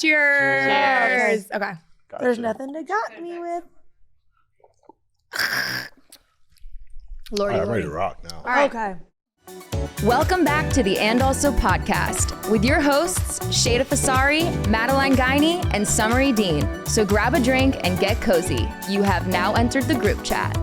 Cheers. Okay. Gotcha. There's nothing to got me with. Lordy, I'm ready lordy. to rock now. All right. Okay. Welcome back to the And Also podcast with your hosts, Sheyda Fassari, Madeline Guinee, and Summer Edeen. So grab a drink and get cozy. You have now entered the group chat.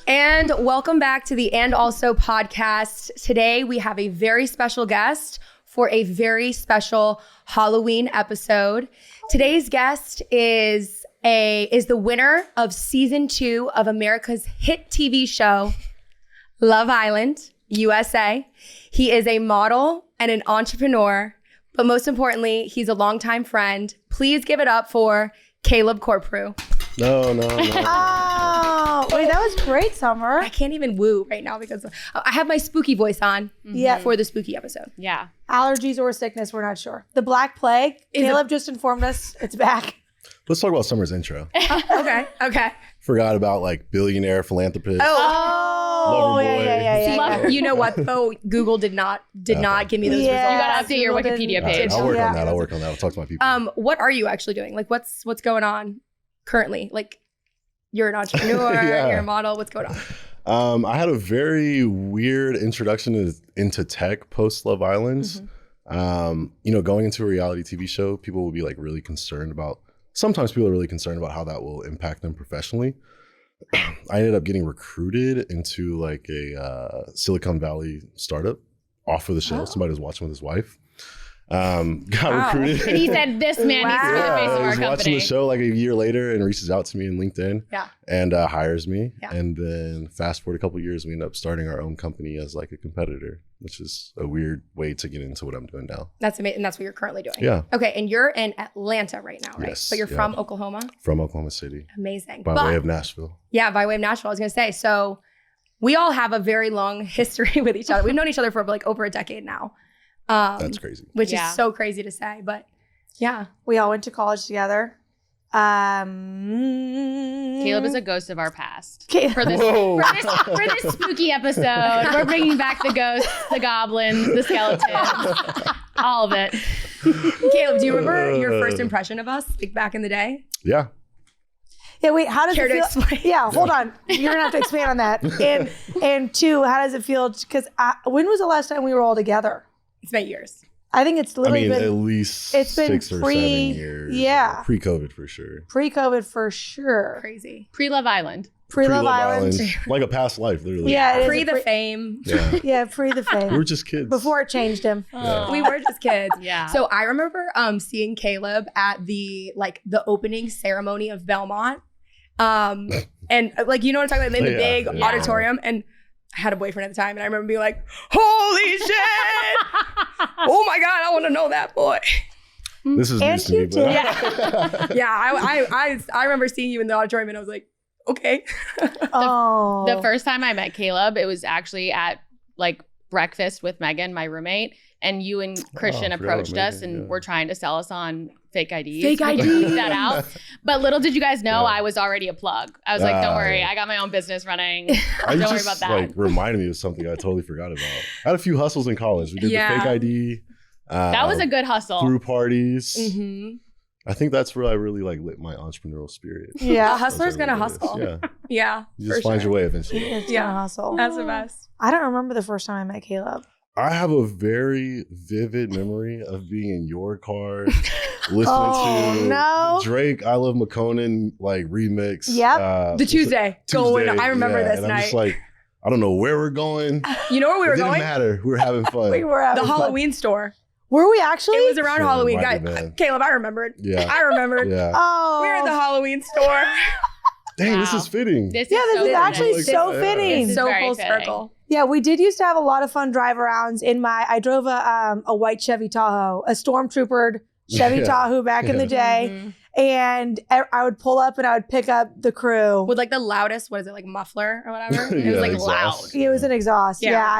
And welcome back to the And Also podcast. Today we have a very special guest for a very special Halloween episode. Today's guest is the winner of season 2 of America's hit TV show, Love Island, USA. He is a model and an entrepreneur, but most importantly, he's a longtime friend. Please give it up for Caleb Corprew. No. Oh, wait, that was great, Summer. I can't even woo right now because I have my spooky voice on for the spooky episode. Yeah. Allergies or sickness, we're not sure. The Black Plague, Caleb just informed us it's back. Let's talk about Summer's intro. Okay. Forgot about like billionaire philanthropist. Oh, Lover boy. yeah. You know what though? Google did not give me those results. You gotta update your Wikipedia All right, page. I'll work Yeah. on that. I'll talk to my people. What are you actually doing? Like what's going on currently? Like you're an entrepreneur, Yeah. you're a model, what's going on? I had a very weird introduction into tech post Love Island. Going into a reality TV show, people will be like really concerned about. Sometimes people are really concerned about how that will impact them professionally. I ended up getting recruited into like a Silicon Valley startup off of the show. Somebody was watching with his wife. Got recruited. And he said, this man needs to be the face of I our was watching company. the show like a year later and reaches out to me in LinkedIn and hires me. Yeah. And then fast forward a couple of years, we end up starting our own company as like a competitor, which is a weird way to get into what I'm doing now. That's amazing. And that's what you're currently doing. Yeah. Okay. And you're in Atlanta right now, right? Yes, But you're yeah. from Oklahoma? From Oklahoma City Amazing. by way of Nashville. Yeah, by way of Nashville. I was going to say, so we all have a very long history with each other. We've known each other for like over a decade now. That's crazy. Which is so crazy to say, but yeah. We all went to college together. Caleb is a ghost of our past. For this spooky episode, we're bringing back the ghosts, the goblins, the skeletons, all of it. Caleb, do you remember your first impression of us like back in the day? Yeah. Yeah, wait, how does Care it to feel? explain? Yeah, hold on. You're gonna have to expand on that. And two, how does it feel? Because when was the last time we were all together? It's been years. I think it's literally at been least it's been 6 or 7 years. yeah. Pre-COVID for sure. pre-COVID for sure. Crazy. Pre-Love Island. Pre-Love Island. Like a past life, literally. Yeah, it is Pre a the fame. Yeah. Yeah, pre the fame. We were just kids. Before it changed him. Yeah. We were just kids. Yeah. So I remember seeing Caleb at the opening ceremony of Belmont. And like, you know what I'm talking about? In the big auditorium. And I had a boyfriend at the time. And I remember being like, holy shit. Oh my God, I want to know that boy. This is news to me, but Yeah, I remember seeing you in the auditorium and I was like, okay. The first time I met Caleb, it was actually at like breakfast with Megan, my roommate, and you and Christian approached us and were trying to sell us on fake IDs. Fake We IDs. can leave that out. But little did you guys know, I was already a plug. I was like, don't worry, I got my own business running. Don't worry about that. Like reminded me of something I totally forgot about. I had a few hustles in college. We did the fake ID. That was a good hustle. Through parties. Mm-hmm. I think that's where I really like lit my entrepreneurial spirit. Yeah. A hustler's gonna hustle. Yeah. Yeah. You just find your way eventually. It's Yeah. gonna hustle. That's the best. I don't remember the first time I met Caleb. I have a very vivid memory of being in your car, listening to Drake, I Love McConan like remix. Yep. The Tuesday. I remember this and night. I'm just like, I don't know where we're going. You know where we were It didn't going? matter. We were having fun. We were having The fun. Halloween store. Were we actually? It was around Sure, Halloween. might have Guys, been. Caleb, I remembered. Yeah. I remembered. Yeah. Oh. We were at the Halloween store. Dang, this Wow. is fitting. This Yeah, this so is actually Like, so yeah. fitting. This is So very full fitting. circle. Yeah, we did used to have a lot of fun drive arounds I drove a white Chevy Tahoe, a stormtroopered Chevy Yeah. Tahoe back in the day. Mhm. And I would pull up and I would pick up the crew. With like the loudest, what is it, like muffler or whatever? It Yeah, was like exhaust. loud. It was an exhaust. Yeah. Yeah,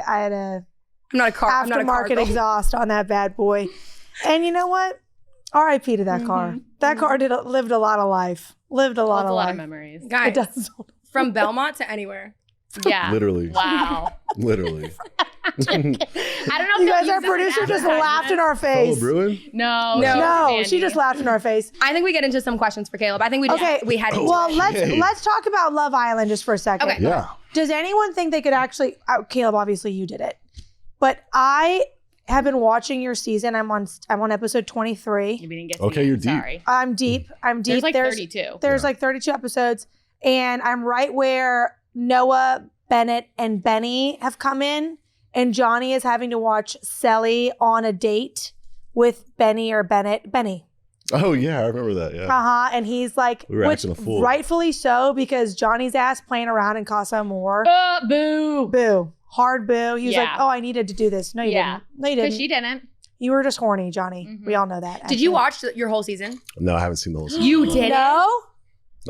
I had a I'm not a car aftermarket girl. exhaust on that bad boy. And you know what? R.I.P. to that car. That car lived a lot of life. Lived a lot Holds of a lot life. of memories. It Guys, does. from Belmont to anywhere. Yeah. Literally. Wow. Literally. I don't know if You guys, they'll our use this producer as just laughed in our Fellow face. Bruin? No, She just laughed in our face. I think we get into some questions for Caleb. I think we just, Okay. we had into Well, it. let's talk about Love Island just for a second. Okay. Yeah. Does anyone think they could actually? Caleb, obviously you did it, but I have been watching your season. I'm on episode 23. We didn't get Okay, you're deep. Sorry. I'm deep. There's like 32. There's like 32 episodes, and I'm right where Noah, Bennett, and Benny have come in, and Johnny is having to watch Selly on a date with Benny or Bennett. Benny. Oh, yeah. I remember that. Yeah. And he's like, We were which acting a fool. rightfully so, because Johnny's ass playing around in Casa Amor. Boo. Boo. Hard boo. He was Yeah. like, oh, I needed to do this. No, you didn't. No, you Because didn't. she didn't. You were just horny, Johnny. Mhm. We all know that. Did you actually. watch your whole season? No, I haven't seen the whole season. You did No?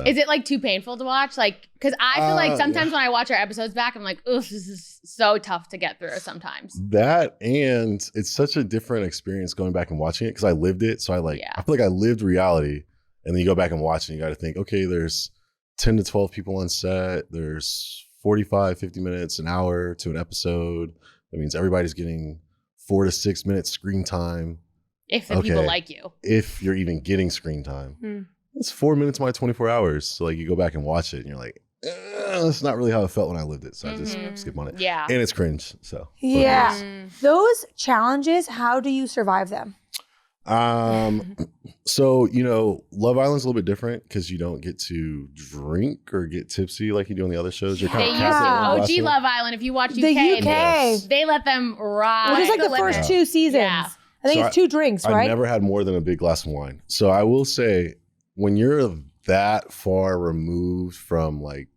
Is it like too painful to watch? Like, because I feel like sometimes when I watch our episodes back, I'm like, oof, this is so tough to get through sometimes. That, and it's such a different experience going back and watching it because I lived it. So I feel like I lived reality. And then you go back and watch it and you got to think, okay, there's 10 to 12 people on set. There's 45, 50 minutes, an hour to an episode. That means everybody's getting 4 to 6 minutes screen time. If the people like you. If you're even getting screen time. It's 4 minutes of my 24 hours. So like you go back and watch it and you're like, that's not really how it felt when I lived it. So I just skip on it. Yeah. And it's cringe. So Yeah. Those challenges, how do you survive them? So, Love Island's a little bit different because you don't get to drink or get tipsy like you do on the other shows. You're kind They of used to. capped OG Love Island, if you watch UK, The UK. they let them ride. Well, just like the first 2 seasons. Yeah. I think So it's 2 drinks, I right? never had more than a big glass of wine. So I will say, when you're that far removed from like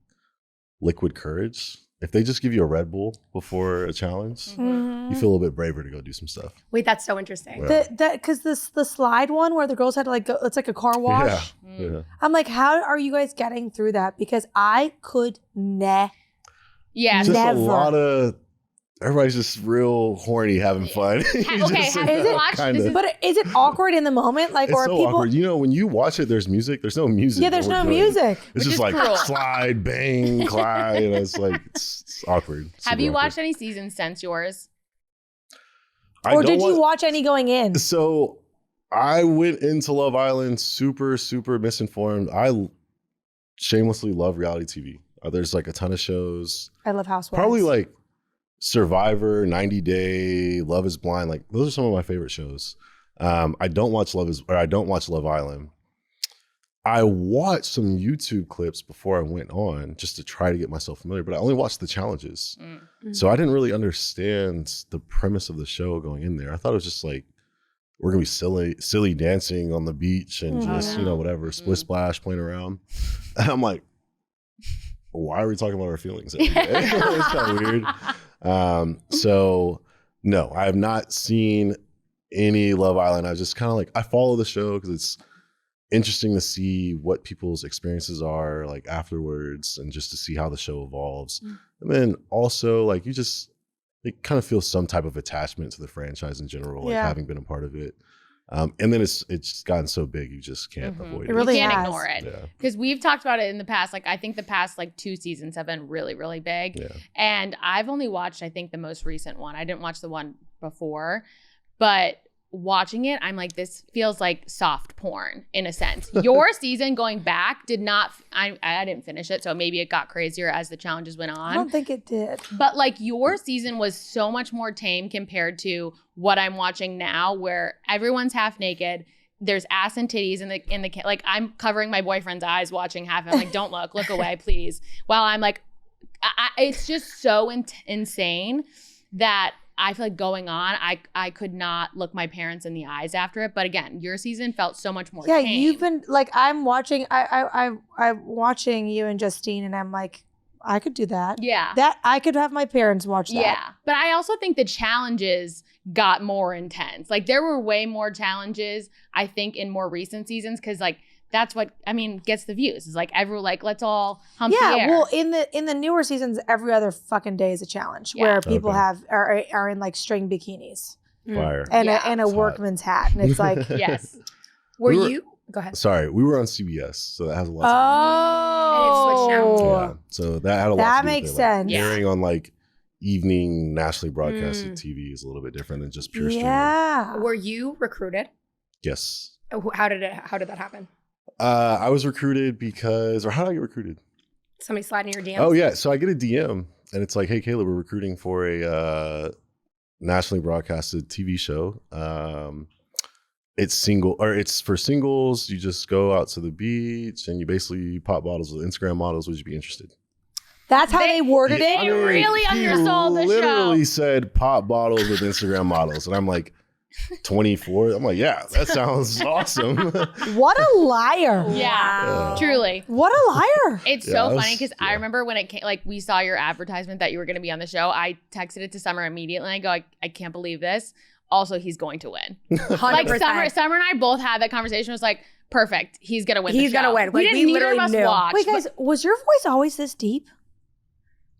liquid courage, if they just give you a Red Bull before a challenge, you feel a little bit braver to go do some stuff. Wait, that's so interesting. Yeah. Because the slide one where the girls had to like go, it's like a car wash. Yeah. I'm like, how are you guys getting through that? Because I could Yeah. Just never. a lot of, everybody's just real horny having fun. Okay, have you watched this? But is it awkward in the moment? Like, It's or so people? awkward. When you watch it, there's music. There's no music. Yeah, there's when no we're doing it. music. It's Which just is like cruel. slide, bang, cry. It's like, it's awkward. Have Super you watched awkward. any seasons since yours? Or did you watch any going in? So I went into Love Island super, super misinformed. I shamelessly love reality TV. There's like a ton of shows. I love Housewives. Probably like Survivor, 90 Day, Love is Blind. Like those are some of my favorite shows. I don't watch Love Island. I watched some YouTube clips before I went on just to try to get myself familiar, but I only watched the challenges. So I didn't really understand the premise of the show going in there. I thought it was just like, we're gonna be silly dancing on the beach and just, whatever, split splash, playing around. And I'm like, why are we talking about our feelings every day? It's kind of weird. So no, I have not seen any Love Island. I was just kind of like, I follow the show because it's interesting to see what people's experiences are like afterwards and just to see how the show evolves. And then also like it kind of feels some type of attachment to the franchise in general, like having been a part of it. And then it's gotten so big, you just can't avoid it. It really you can't has. ignore it. Yeah. Because we've talked about it in the past. Like I think the past like 2 seasons have been really, really big. Yeah. And I've only watched, I think, the most recent one. I didn't watch the one before. But watching it, I'm like, this feels like soft porn in a sense. Your season going back did not, I didn't finish it, so maybe it got crazier as the challenges went on. I don't think it did. But like your season was so much more tame compared to what I'm watching now, where everyone's half naked. There's ass and titties in the like I'm covering my boyfriend's eyes watching half. I'm like, don't look away, please. While I'm like, it's just so insane that I feel like going on, I could not look my parents in the eyes after it. But again, your season felt so much more tame. You've been like, I'm watching watching you and Justine, and I'm like, I could do that. Yeah. That I could have my parents watch that. Yeah. But I also think the challenges got more intense. Like there were way more challenges, I think, in more recent seasons, because like that's what gets the views. It's like everyone like, let's all hump the air. Well, in the newer seasons, every other fucking day is a challenge where people are in like string bikinis Fire. and It's a hot. workman's hat, and it's like Yes. Were you? Go ahead. Sorry, we were on CBS, so that has a lot. And it switched now. Yeah, so that had a lot. That to do makes with it. Like, sense. airing on like evening nationally broadcasted TV is a little bit different than just pure streaming. Yeah. Were you recruited? Yes. How did that happen? I was recruited because, or how did I get recruited? Somebody slide in your DMs? Oh yeah, so I get a DM and it's like, hey Caleb, we're recruiting for a nationally broadcasted TV show. It's for singles. You just go out to the beach and you basically pop bottles with Instagram models. Would you be interested? That's how they worded it? They really undersold the show. Literally said pop bottles with Instagram models. And I'm like, 24. I'm like, yeah, that sounds awesome. What a liar. Yeah, truly. What a liar. It's so funny because I remember when it came, like we saw your advertisement that you were going to be on the show. I texted it to Summer immediately. And I go, I can't believe this. Also, he's going to win. 100%. Like Summer and I both had that conversation. It was like, perfect. He's going to win. He's going to win. We Like, didn't we neither of us literally knew. watch. Wait, guys, was your voice always this deep?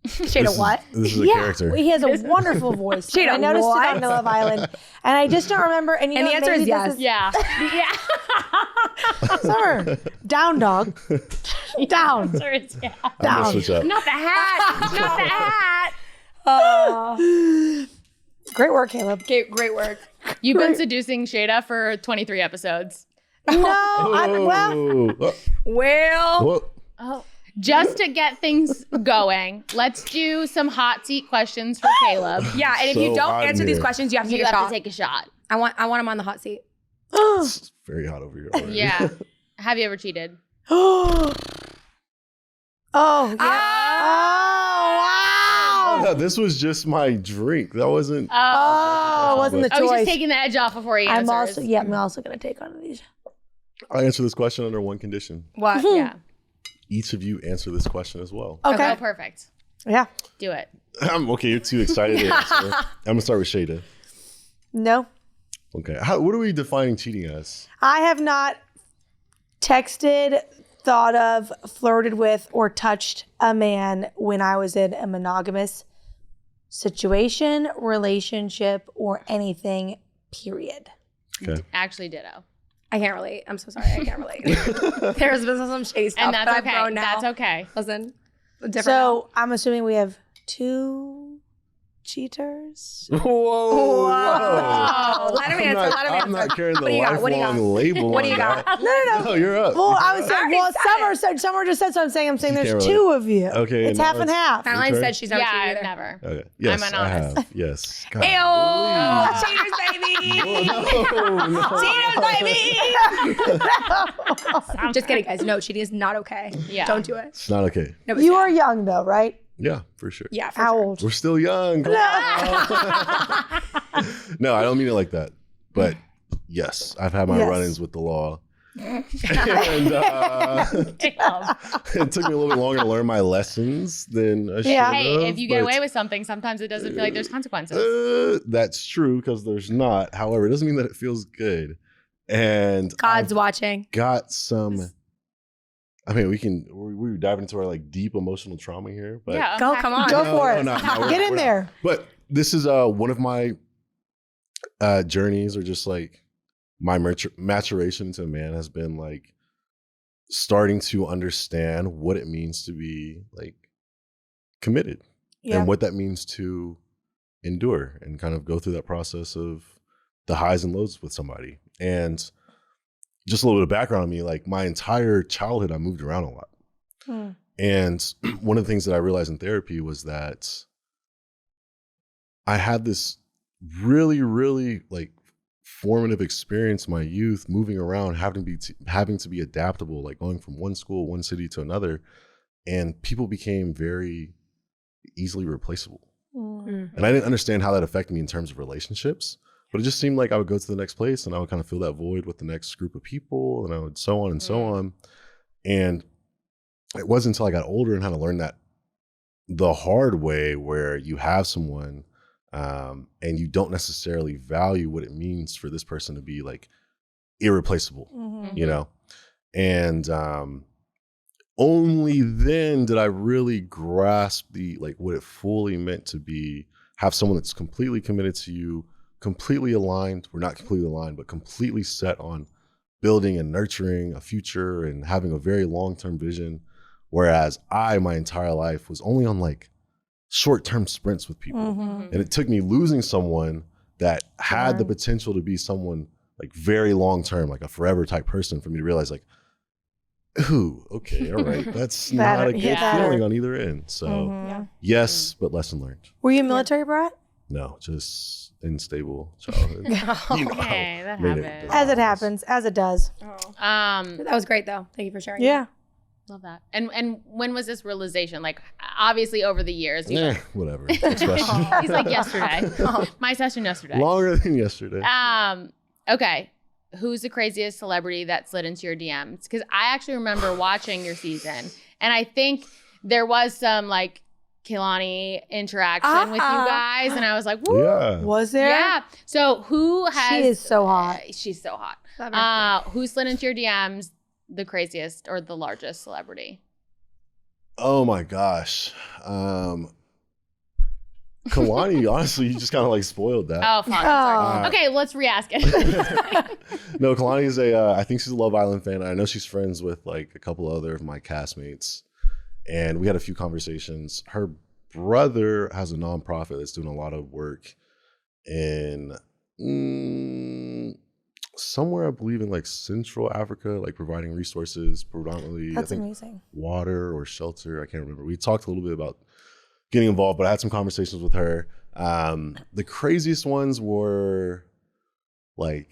Sheyda, what? This is a character. He has a wonderful voice. Sheyda, I noticed what? it on Love Island. And I just don't remember. And, And the answer is yes. Yeah. Summer, down, dog. Down. The answer is yeah. I'm gonna switch up. Not the hat. Not the hat. Great work, Caleb. Great work. You've been seducing Sheyda for 23 episodes. No, Oh, Well, well, Just to get things going, let's do some hot seat questions for Caleb. yeah, and if So you don't hot in answer these here. questions, you have to You take a have shot. to take a shot. I want him on the hot seat. it's very hot over here already. Yeah. Have you ever cheated? Oh, yeah. Ah! Oh, wow. No, this was just my drink. That wasn't. Oh, it wasn't the I was choice. just taking the edge off before he answers. I'm also going to take one of these. I answer this question under one condition. What? Yeah. Each of you answer this question as well. Okay. Oh, perfect. Yeah. Do it. Okay, you're too excited to answer. I'm gonna start with Sheyda. No. Okay, what are we defining cheating as? I have not texted, thought of, flirted with, or touched a man when I was in a monogamous situation, relationship, or anything, period. Okay. Actually, ditto. I can't relate. I'm so sorry. I can't relate. There's been some shady stuff And that's that I've okay. grown now. That's okay. Listen, different. So I'm assuming we have 2 cheaters. Whoa! Let him answer. I'm not carrying the What do you got? What do you lifelong got? label. What do on you got? that. No. No, you're up. Well, I was saying, already well, said Summer just said so. I'm saying She there's can't 2 of you. Okay, It's now half and it's- half. Madeline Okay. said she's never Yeah, cheated I've either. never. Okay. Yes, I'm I honest. have. Yes. God. Ew! Cheaters, baby! No. Cheaters, baby! Just kidding, guys. No, cheating is not okay. Yeah. Don't do it. It's not okay. No, but You yeah. are young though, right? Yeah, for sure. Yeah, for How sure. old? We're still young. Come on. No, I don't mean it like that. But yes, I've had my Yes. run-ins with the law. And Damn. it took me a little bit longer to learn my lessons than I should Yeah. have. Hey, if you get but, away with something, sometimes it doesn't feel like there's consequences. that's true because there's not. However, it doesn't mean that it feels good. And God's I've watching. got some. I mean, we dive into our like deep emotional trauma here, but Yeah. Go, unpack come on. Go No, for no, it. no, no, Get in we're not. there. But this is one of my journeys, or just like my maturation into a man has been like starting to understand what it means to be like committed Yeah. and what that means to endure and kind of go through that process of the highs and lows with somebody. And just a little bit of background on me, like my entire childhood, I moved around a lot. Hmm. And one of the things that I realized in therapy was that I had this really, really like formative experience in my youth, moving around, having to be adaptable, like going from one school, one city to another, and people became very easily replaceable. Mm. And I didn't understand how that affected me in terms of relationships, but it just seemed like I would go to the next place and I would kind of fill that void with the next group of people, and I would so on and so on. And it wasn't until I got older and had to learn that the hard way, where you have someone and you don't necessarily value what it means for this person to be like irreplaceable, Mhm. you know? And only then did I really grasp the like what it fully meant to be, have someone that's completely committed to you, completely aligned. We're not completely aligned, but completely set on building and nurturing a future and having a very long-term vision. Whereas my entire life was only on like short-term sprints with people. And it took me losing someone that had the potential to be someone like very long-term, like a forever type person, for me to realize like, ooh, okay, all right. That's not a good feeling on either end. So yes, but lesson learned. Were you a military brat? No, just unstable childhood. Okay, that happens. As it happens, as it does. That was great though. Thank you for sharing. Yeah. Love that. And when was this realization? Like, obviously over the years. Whatever. Next question. He's like, yesterday. My session yesterday. Longer than yesterday. Okay. Who's the craziest celebrity that slid into your DMs? Because I actually remember watching your season, and I think there was some like Kehlani interaction with you guys, and I was like, woo. Yeah. Was there? Yeah. So who has? She is so hot. She's so hot. Who slid into your DMs? The craziest or the largest celebrity? Oh my gosh. Kalani, honestly, you just kind of like spoiled that. Oh, fuck. Sorry. Okay, let's re-ask it. No, Kalani is I think she's a Love Island fan. I know she's friends with like a couple other of my castmates. And we had a few conversations. Her brother has a nonprofit that's doing a lot of work in somewhere, I believe, in like Central Africa, like providing resources, predominantly, That's I think, amazing. water or shelter. I can't remember. We talked a little bit about getting involved, but I had some conversations with her. The craziest ones were like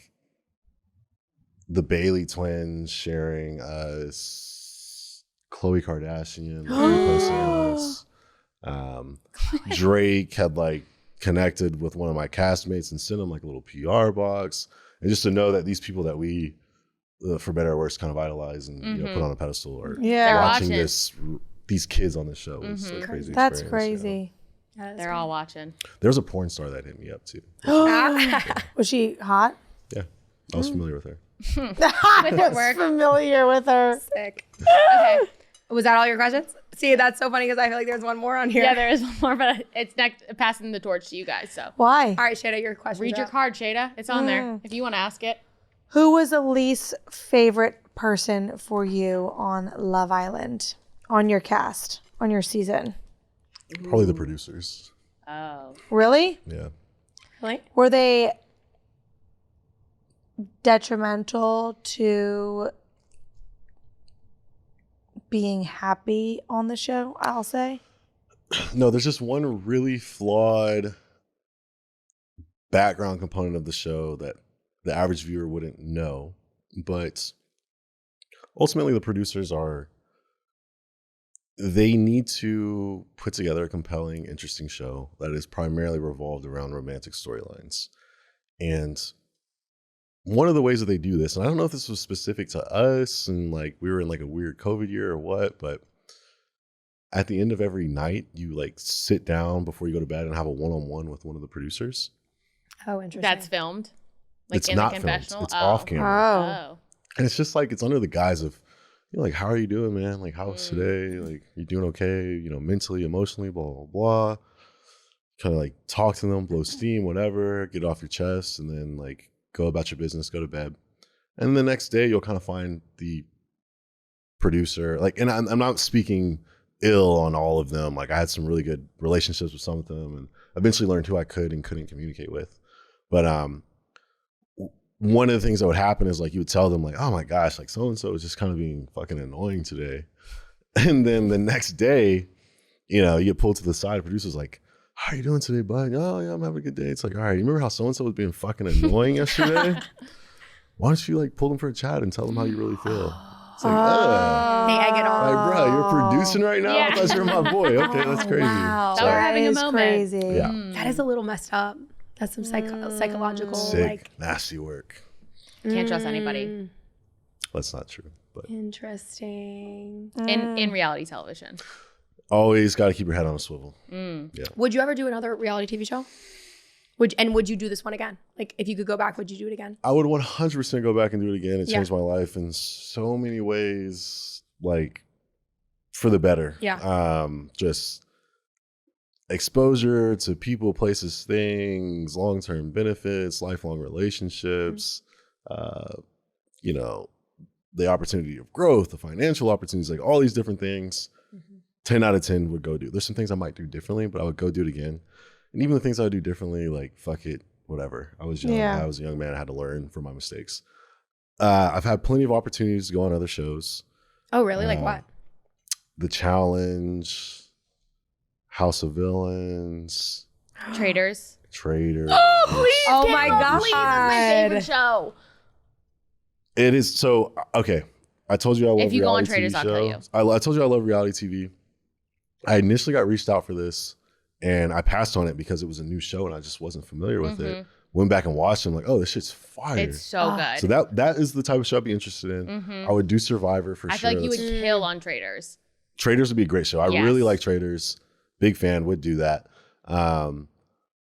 the Bailey twins sharing us, Khloe Kardashian reposting us. Drake had like connected with one of my castmates and sent him like a little PR box. And just to know that these people that we, for better or worse, kind of idolize and you know, put on a pedestal are watching these kids on the show was a crazy That's experience. crazy. Yeah. They're all watching. There was a porn star that hit me up too. Was she hot? Yeah, I was familiar with her. I was familiar with her. Sick. Okay. Was that all your questions? See, that's so funny because I feel like there's one more on here. Yeah, there is one more, but it's next passing the torch to you guys. So Why? All right, Sheyda, your question. read your card, Sheyda. It's on there if you want to ask it. Who was the least favorite person for you on Love Island? On your cast? On your season? Probably the producers. Oh. Really? Yeah. Really? Were they detrimental to being happy on the show, I'll say? No, there's just one really flawed background component of the show that the average viewer wouldn't know. But ultimately, the producers they need to put together a compelling, interesting show that is primarily revolved around romantic storylines. And one of the ways that they do this, and I don't know if this was specific to us and like we were in like a weird COVID year or what, but at the end of every night, you like sit down before you go to bed and have a one-on-one with one of the producers. Oh, interesting. That's filmed? Like It's in not the filmed. confessional? It's off camera. Oh. And it's just like, it's under the guise of, you know, like, how are you doing, man? Like, how's today? Like, you doing okay? You know, mentally, emotionally, blah, blah, blah. Kind of like talk to them, blow steam, whatever, get it off your chest, and then like go about your business, go to bed. And the next day, you'll kind of find the producer, like, and I'm not speaking ill on all of them. Like, I had some really good relationships with some of them and eventually learned who I could and couldn't communicate with. But one of the things that would happen is like you would tell them like, oh my gosh, like so-and-so is just kind of being fucking annoying today. And then the next day, you know, you get pulled to the side, producer's like, how are you doing today, bud? Oh yeah, I'm having a good day. It's like, all right, you remember how so-and-so was being fucking annoying yesterday? Why don't you like pull them for a chat and tell them how you really feel? It's like, Hey, I get all. like, bro, you're producing right now? Yeah. I thought you were my boy. Okay, that's crazy. Wow. So we're having a is moment. crazy. Yeah. That is a little messed up. That's some psychological, Sick, like. nasty work. Can't trust anybody. That's not true, but Interesting. In reality television. always got to keep your head on a swivel. Would you ever do another reality TV show? Would you do this one again? Like, if you could go back, would you do it again? I would 100% go back and do it again. It changed my life in so many ways, like for the better. Yeah. Just exposure to people, places, things, long-term benefits, lifelong relationships, you know, the opportunity of growth, the financial opportunities, like all these different things, 10 out of 10 would go do. There's some things I might do differently, but I would go do it again. And even the things I would do differently, like, fuck it, whatever. I was young. Yeah. I was a young man. I had to learn from my mistakes. I've had plenty of opportunities to go on other shows. Oh, really? Like what? The Challenge, House of Villains, Traders. Oh, please! Oh my God. Please, it's my favorite show. It is so okay. I told you I love If you go on reality Traders, TV I'll tell you. shows. I told you I love reality TV. I initially got reached out for this, and I passed on it because it was a new show and I just wasn't familiar with it. Went back and watched it. I'm like, oh, this shit's fire. It's so good. So that is the type of show I'd be interested in. I would do Survivor for sure. I feel like you would kill on Traders. Traders would be a great show. I really like Traders. Big fan, would do that.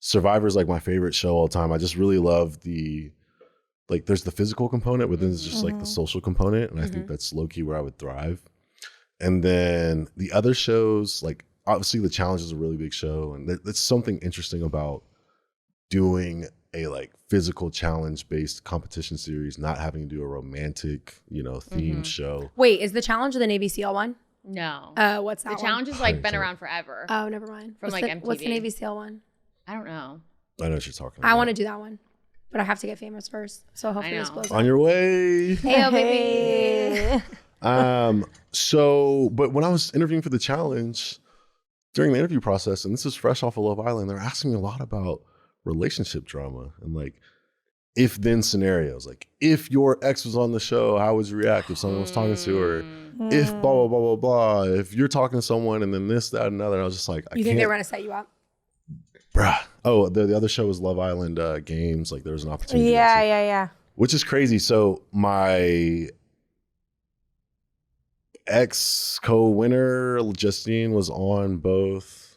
Survivor is like my favorite show all the time. I just really love there's the physical component, but then there's just like the social component. And I think that's low-key where I would thrive. And then the other shows, like obviously The Challenge is a really big show. And that's something interesting about doing a like physical challenge-based competition series, not having to do a romantic, themed show. Wait, is The Challenge the Navy SEAL one? No. What's that The one? Challenge has like been around forever. Oh, never mind. From What's MTV. What's the Navy SEAL one? I don't know. I know what you're talking about. I want to do that one, but I have to get famous first. So hopefully this blows up. On your way. Hey, baby. But when I was interviewing for The Challenge, during the interview process, and this is fresh off of Love Island, they're asking me a lot about relationship drama and like if-then scenarios. Like if your ex was on the show, how would you react if someone was talking to her? If blah, blah, blah, blah, blah. If you're talking to someone and then this, that, and another. And I was just like, You think they were going to set you up? Bruh. Oh, the other show was Love Island Games. Like there was an opportunity. Yeah. Which is crazy. So my ex co-winner, Justine, was on both.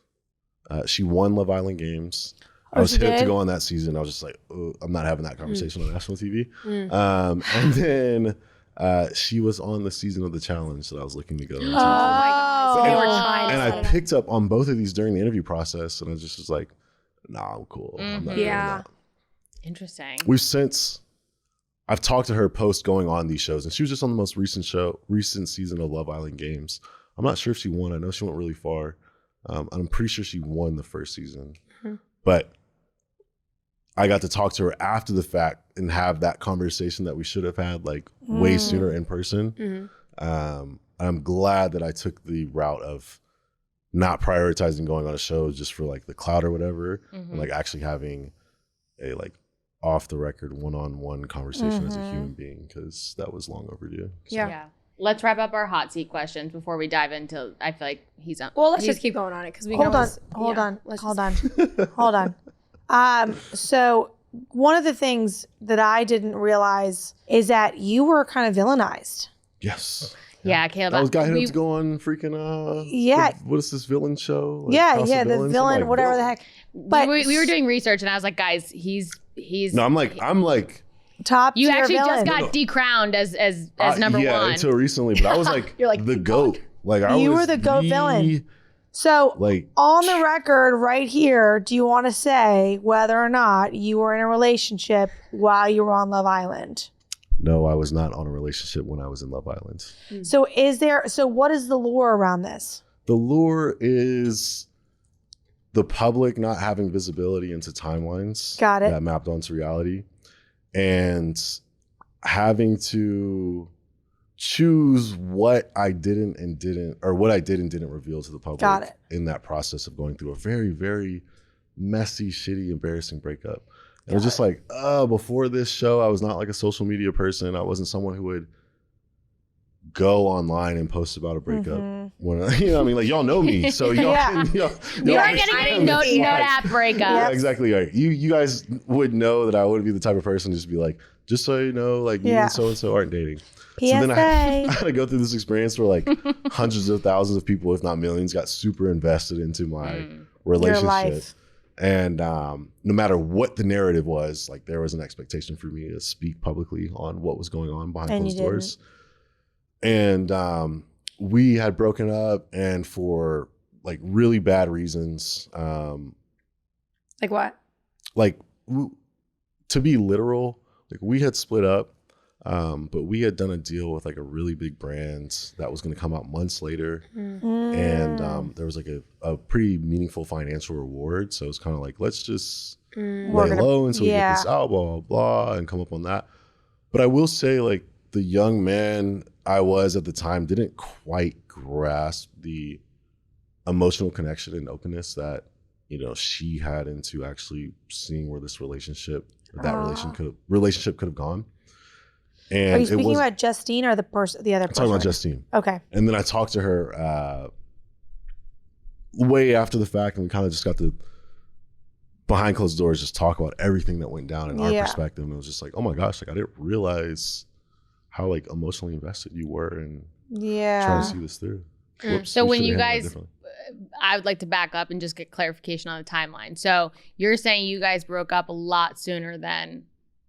She won Love Island Games. I was hip to go on that season. I was just like, oh, I'm not having that conversation on national TV. And then she was on the season of The Challenge that I was looking to go into. Oh my God. So they were trying to and set I it up. picked up on both of these during the interview process, and I just was like, nah, I'm cool. I'm not doing that. Interesting. I've talked to her post going on these shows, and she was just on the most recent season of Love Island Games. I'm not sure if she won. I know she went really far. I'm pretty sure she won the first season. But I got to talk to her after the fact and have that conversation that we should have had like way sooner in person. I'm glad that I took the route of not prioritizing going on a show just for like the clout or whatever, and like actually having a like off the record one-on-one conversation as a human being, because that was long overdue. So. Yeah. Let's wrap up our hot seat questions before we dive into. I feel like he's on. Well, let's just keep going on it because we Hold on. So one of the things that I didn't realize is that you were kind of villainized. Yes. Yeah, Caleb. I was got him to go on freaking what is this villain show? Like, House of the Villains? villain, like, whatever the heck. But we were doing research, and I was like, guys, he's. No, I'm like top. You tier actually villain. just got decrowned as number yeah, one. until recently, but I was like, You're like the GOAT. Like You were the GOAT villain. So like on the record right here, do you want to say whether or not you were in a relationship while you were on Love Island? No, I was not on a relationship when I was in Love Island. So what is the lure around this? The lure is the public not having visibility into timelines. Got it. That mapped onto reality. And having to choose what I did and didn't reveal to the public. Got it. In that process of going through a very, very messy, shitty, embarrassing breakup. And it was just like, before this show, I was not like a social media person. I wasn't someone who would go online and post about a breakup. When I mean, like y'all know me, so y'all can, y'all You are getting a note app breakup. Yeah, exactly right. You guys would know that I would be the type of person to just be like, just so you know, like me and so aren't dating. PSA. So then I had to go through this experience where like hundreds of thousands of people, if not millions, got super invested into my relationship. Your life. And no matter what the narrative was, like there was an expectation for me to speak publicly on what was going on behind closed doors. And we had broken up, and for like really bad reasons. Like what? Like to be literal, like we had split up. But we had done a deal with like a really big brand that was going to come out months later. And there was like a pretty meaningful financial reward. So it's kind of like, let's just lay low until we get this out, blah, blah, blah, and come up on that. But I will say, like, the young man I was at the time didn't quite grasp the emotional connection and openness that, you know, she had into actually seeing where this relationship could have gone. And are you speaking about Justine or the other person? Talking about Justine. Okay. And then I talked to her way after the fact, and we kind of just got to behind closed doors just talk about everything that went down in our perspective. And it was just like, oh my gosh, like I didn't realize how like emotionally invested you were in trying to see this through. Whoops, so when you guys, I would like to back up and just get clarification on the timeline. So you're saying you guys broke up a lot sooner than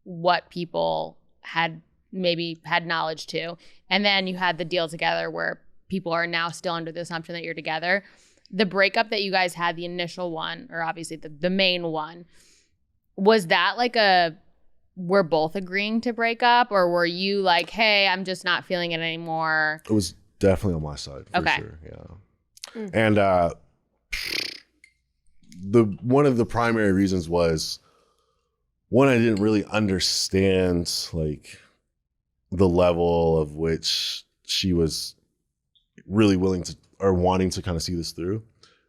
what people had maybe had knowledge to. And then you had the deal together where people are now still under the assumption that you're together. The breakup that you guys had, the initial one, or obviously the main one, was that like we're both agreeing to break up, or were you like, hey, I'm just not feeling it anymore? It was definitely on my side, for sure. Yeah. And one of the primary reasons was, one, I didn't really understand like the level of which she was really willing to or wanting to kind of see this through.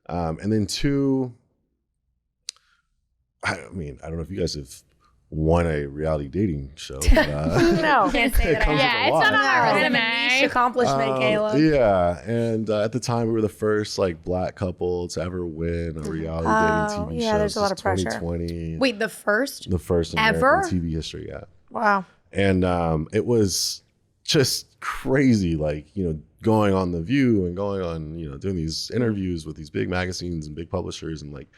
And then two, I mean, I don't know if you guys have won a reality dating show. But, no. Can't say that. It's not on our resume. Niche accomplishment, Caleb. Yeah. And at the time, we were the first like Black couple to ever win a reality dating TV show. Yeah, there's a lot of pressure. 2020. Wait, the first in ever? American TV history, yeah. Wow. And it was just crazy, like, you know, going on The View and going on, you know, doing these interviews with these big magazines and big publishers and like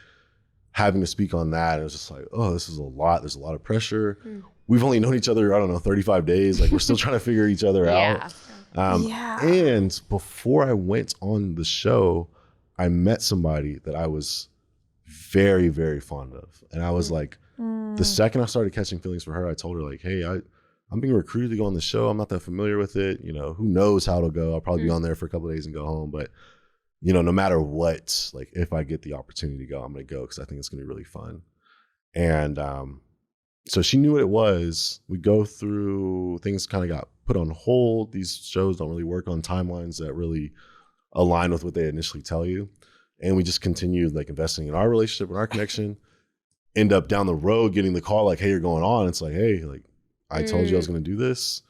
having to speak on that. It was just like, oh, this is a lot. There's a lot of pressure. We've only known each other, I don't know, 35 days. Like we're still trying to figure each other out. And before I went on the show, I met somebody that I was very, very fond of. And I was like, the second I started catching feelings for her, I told her like, hey, I'm being recruited to go on the show. I'm not that familiar with it. You know, who knows how it'll go. I'll probably be on there for a couple of days and go home. But, you know, no matter what, like if I get the opportunity to go, I'm going to go because I think it's going to be really fun. And so she knew what it was. We go through, things kind of got put on hold. These shows don't really work on timelines that really align with what they initially tell you. And we just continued like investing in our relationship and our connection. End up down the road getting the call like, hey, you're going on. It's like, hey, like, I told you I was going to do this.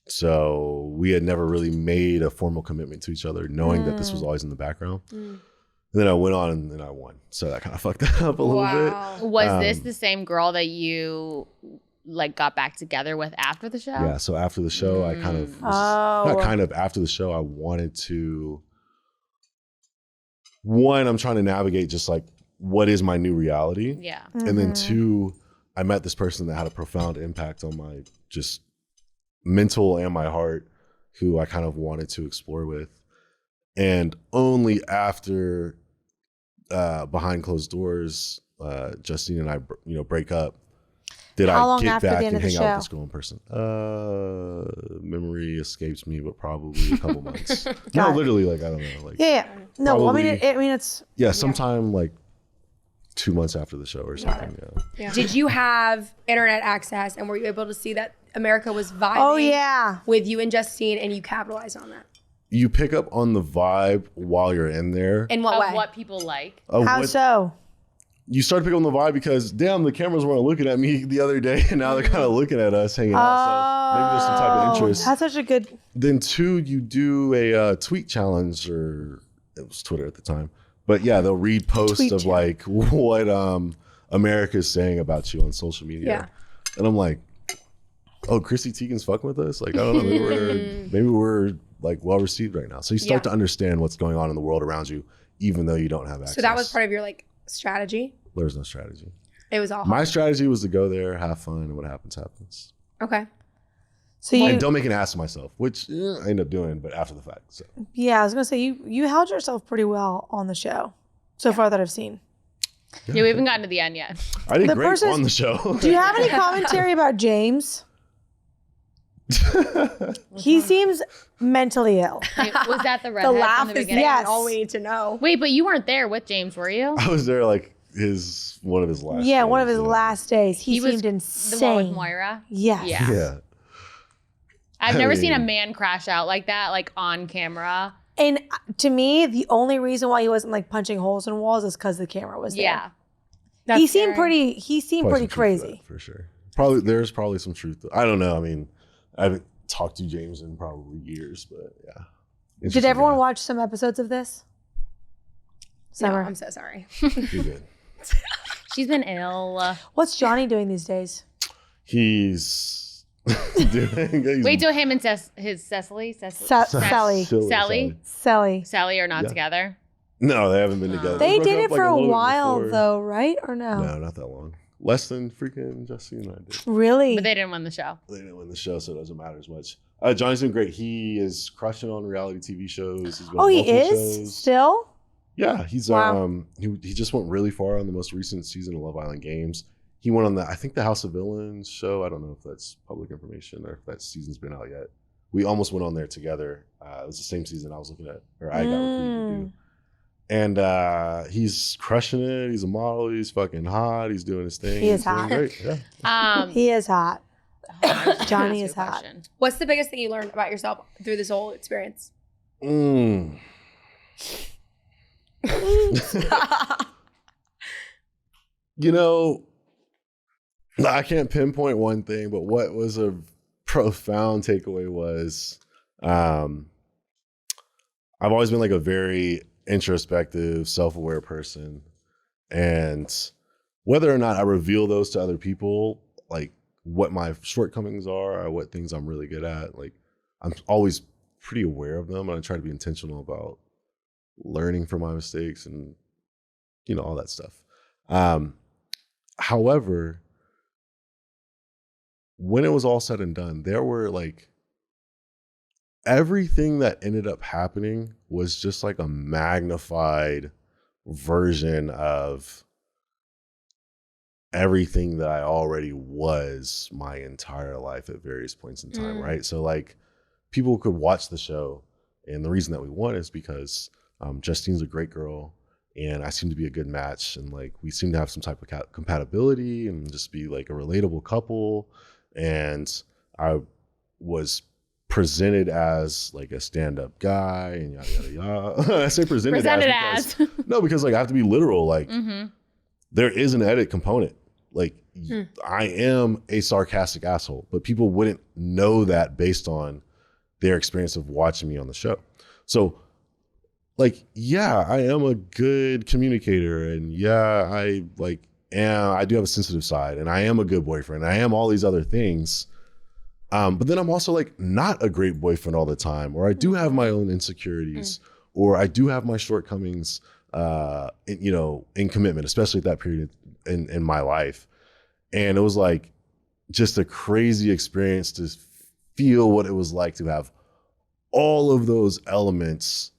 So we had never really made a formal commitment to each other, knowing that this was always in the background. And then I went on and I won. So that kind of fucked up a little bit. Was this the same girl that you like got back together with after the show? Yeah. So after the show, I kind of, after the show, I wanted to, one, I'm trying to navigate just like, what is my new reality? Yeah. And then two, I met this person that had a profound impact on my just mental and my heart, who I kind of wanted to explore with. And only after behind closed doors, Justine and I, you know, break up, did I get back and hang out with this girl in person. Memory escapes me, but probably a couple months. No, literally, like I don't know, like No, probably, I mean it's sometime like 2 months after the show or something. Yeah. Did you have internet access and were you able to see that America was vibing with you and Justine and you capitalized on that? You pick up on the vibe while you're in there. In what way? What people like. How so? You start to pick up on the vibe because, damn, the cameras weren't looking at me the other day and now they're kind of looking at us hanging out. So maybe there's some type of interest. That's such a good... Then two, you do a tweet challenge, or it was Twitter at the time. But yeah, they'll read posts of like what America's saying about you on social media. Yeah. And I'm like, oh, Chrissy Teigen's fucking with us? Like, I don't know, maybe we're like well received right now. So you start to understand what's going on in the world around you, even though you don't have access. So that was part of your like strategy? There was no strategy. It was all my strategy was to go there, have fun, and what happens, happens. Okay. So and don't make an ass of myself, which I end up doing, but after the fact. So. Yeah, I was gonna say you held yourself pretty well on the show so far that I've seen. Yeah, we haven't gotten to the end yet. I did great on the show. Do you have any commentary about James? He seems mentally ill. Wait, was that the The redhead laugh from the is beginning? Yes. all we need to know. Wait, but you weren't there with James, were you? I was there like one of his last. Yeah, one of days, his yeah. last days. He was seemed the insane. one with Moira. Yes. Yeah. Yeah. I've never I seen a mean- man crash out like that, like on camera. And to me, the only reason why he wasn't like punching holes in walls is because the camera was there. Yeah. He seemed pretty Probably some truth to crazy. that, for sure. There's probably some truth. I don't know. I mean, I haven't talked to James in probably years, but yeah. Did Interesting everyone guy. watch some episodes of this? No, Summer. I'm so sorry. You're good. She's been ill. What's Johnny doing these days? He's doing. Wait till him and Cecily Sally. Sally are not Yeah. together. No, they haven't been together. They broke did up, it like, for a little bit while before. though, right? Or no? No, not that long. Less than freaking Jesse and I did. Really? But they didn't win the show. They didn't win the show, so it doesn't matter as much. Johnny's doing great. He is crushing on reality TV shows. He's been Oh, on he multiple is shows. still? Yeah, he's Wow. he just went really far on the most recent season of Love Island Games. He went on I think the House of Villains show. I don't know if that's public information or if that season's been out yet. We almost went on there together. It was the same season I was looking at, or I got recruited to do. And he's crushing it. He's a model. He's fucking hot. He's doing his thing. He is He's doing hot. Great. Yeah. He is hot. I was just Johnny gonna is ask you a hot. question. What's the biggest thing you learned about yourself through this whole experience? You know, I can't pinpoint one thing, but what was a profound takeaway was I've always been like a very introspective, self-aware person. And whether or not I reveal those to other people, like what my shortcomings are or what things I'm really good at, like I'm always pretty aware of them. And I try to be intentional about learning from my mistakes and, you know, all that stuff. However, when it was all said and done, there were like everything that ended up happening was just like a magnified version of everything that I already was my entire life at various points in time, right? So like people could watch the show, and the reason that we won is because Justine's a great girl, and I seem to be a good match, and like we seem to have some type of compatibility and just be like a relatable couple. And I was presented as like a stand-up guy and yada yada yada. I say presented as because, no, because like I have to be literal. Like there is an edit component. Like I am a sarcastic asshole, but people wouldn't know that based on their experience of watching me on the show. So like, yeah, I am a good communicator, and yeah, I do have a sensitive side, and I am a good boyfriend. I am all these other things. But then I'm also like not a great boyfriend all the time, or I do have my own insecurities, or I do have my shortcomings, in commitment, especially at that period in my life. And it was like just a crazy experience to feel what it was like to have all of those elements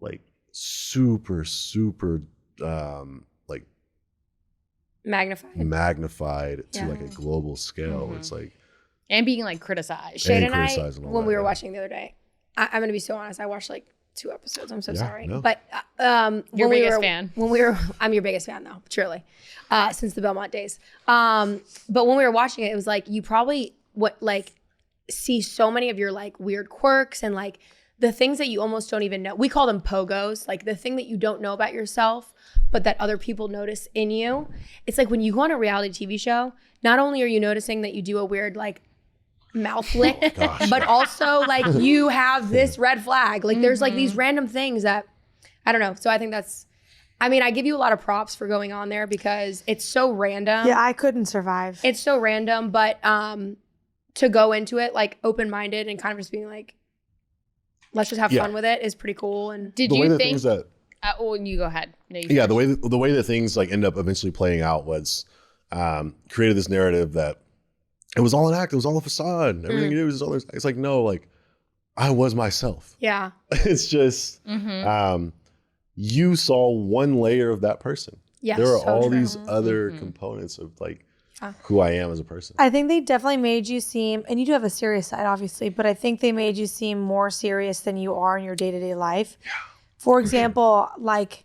like super, super like magnified to like a global scale. It's like, and being like criticized. Sheyda and I, criticizing all when that, we were yeah. watching the other day, I'm going to be so honest. I watched like 2 episodes. I'm so sorry. no. But Your when biggest we were, fan. When we were, I'm your biggest fan though, truly, since the Belmont days. But when we were watching it, it was like you probably see so many of your like weird quirks and like the things that you almost don't even know. We call them pogos, like the thing that you don't know about yourself, but that other people notice in you. It's like when you go on a reality TV show, not only are you noticing that you do a weird like mouth lick, but also like you have this red flag. Like there's like these random things that, I don't know. So I think I give you a lot of props for going on there because it's so random. Yeah, I couldn't survive. It's so random, but to go into it like open-minded and kind of just being like, let's just have fun with it is pretty cool. And Did the way you that think? things that You go ahead. No, you yeah, finish. the way that things like end up eventually playing out was created this narrative that it was all an act, it was all a facade, everything you did was all this. It's like, no, like I was myself. yeah. It's just you saw one layer of that person. Yeah. There are so all true. these other components of like who I am as a person. I think they definitely made you seem, and you do have a serious side, obviously, but I think they made you seem more serious than you are in your day-to-day life. Yeah, for example, like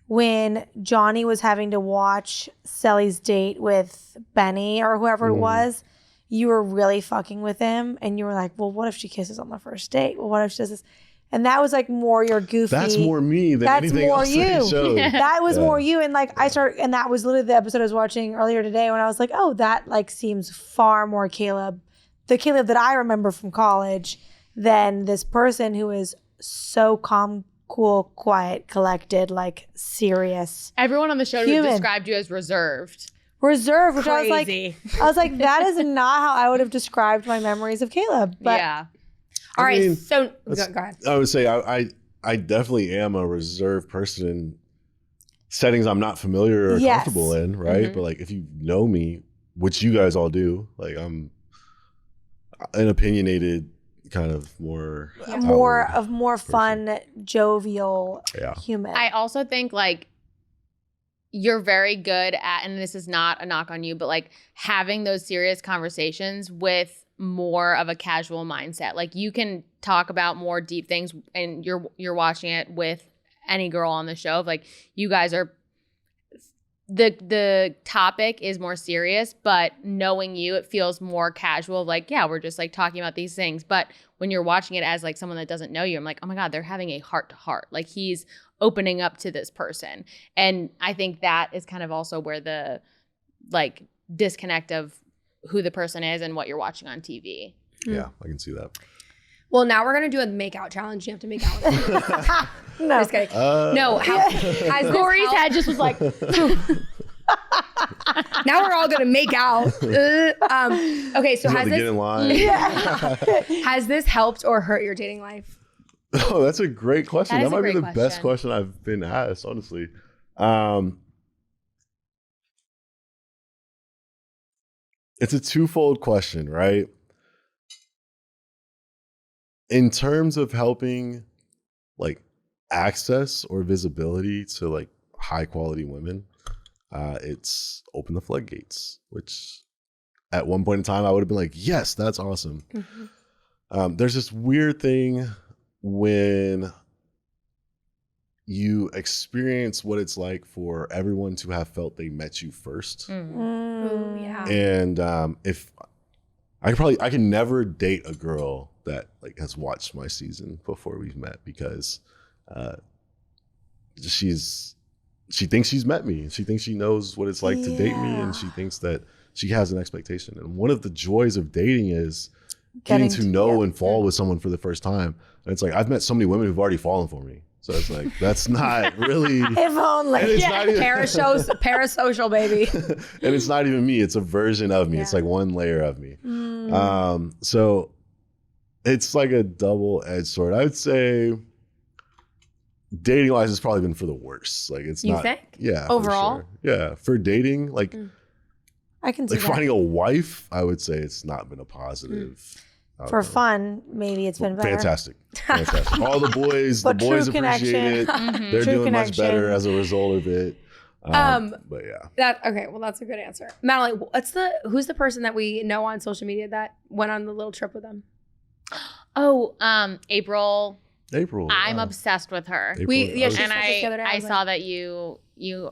when Johnny was having to watch Selly's date with Benny or whoever it was, you were really fucking with him, and you were like, well, what if she kisses on the first date? Well, what if she does this? And that was like more your goofy. That's more me than anything else they showed. That was more you. And like and that was literally the episode I was watching earlier today when I was like, oh, that like seems far more Caleb, the Caleb that I remember from college, than this person who is so calm, cool, quiet, collected, like serious. Everyone on the show described you as reserved. Reserved, which Crazy. I was like, that is not how I would have described my memories of Caleb. But yeah. All right, so go ahead. I would say I definitely am a reserved person in settings I'm not familiar or comfortable in, right? Mm-hmm. But like if you know me, which you guys all do, like I'm an opinionated kind of more fun, jovial human. I also think like you're very good at, and this is not a knock on you, but like having those serious conversations with more of a casual mindset. Like you can talk about more deep things, and you're watching it with any girl on the show. Like you guys are, the topic is more serious, but knowing you, it feels more casual. Like, yeah, we're just like talking about these things. But when you're watching it as like someone that doesn't know you, I'm like, oh my God, they're having a heart to heart. Like he's opening up to this person. And I think that is kind of also where the like disconnect of who the person is and what you're watching on TV. Yeah, I can see that. Well, now we're going to do a make-out challenge. You have to make out with me. No. Just kidding. No. Corey's head just was like... Now we're all going to make out. Okay, so has this... Get in line. Has this helped or hurt your dating life? Oh, that's a great question. That might be the best question I've been asked, honestly. It's a twofold question, right? In terms of helping like access or visibility to like high quality women, it's opened the floodgates, which at one point in time I would have been like, yes, that's awesome. Mm-hmm. There's this weird thing when you experience what it's like for everyone to have felt they met you first. Ooh, yeah. And if I can never date a girl that like has watched my season before we've met, because she thinks she's met me, and she thinks she knows what it's like to date me, and she thinks that she has an expectation. And one of the joys of dating is getting to know and fall with someone for the first time. And it's like, I've met so many women who've already fallen for me. So it's like, that's not really... If only. Not even, parasocial, baby. And it's not even me. It's a version of me. It's like one layer of me. So it's like a double-edged sword. I would say dating-wise, it's probably been for the worse. Like it's you not... think? Yeah. Overall? For sure. Yeah. For dating, like... I can see like finding a wife, I would say it's not been a positive... For fun, maybe it's been better. Fantastic. All the boys appreciate it. Mm-hmm. They're doing much better as a result of it. But yeah. That's a good answer. Madeline, who's the person that we know on social media that went on the little trip with them? Oh, April. I'm wow. obsessed with her. I saw that you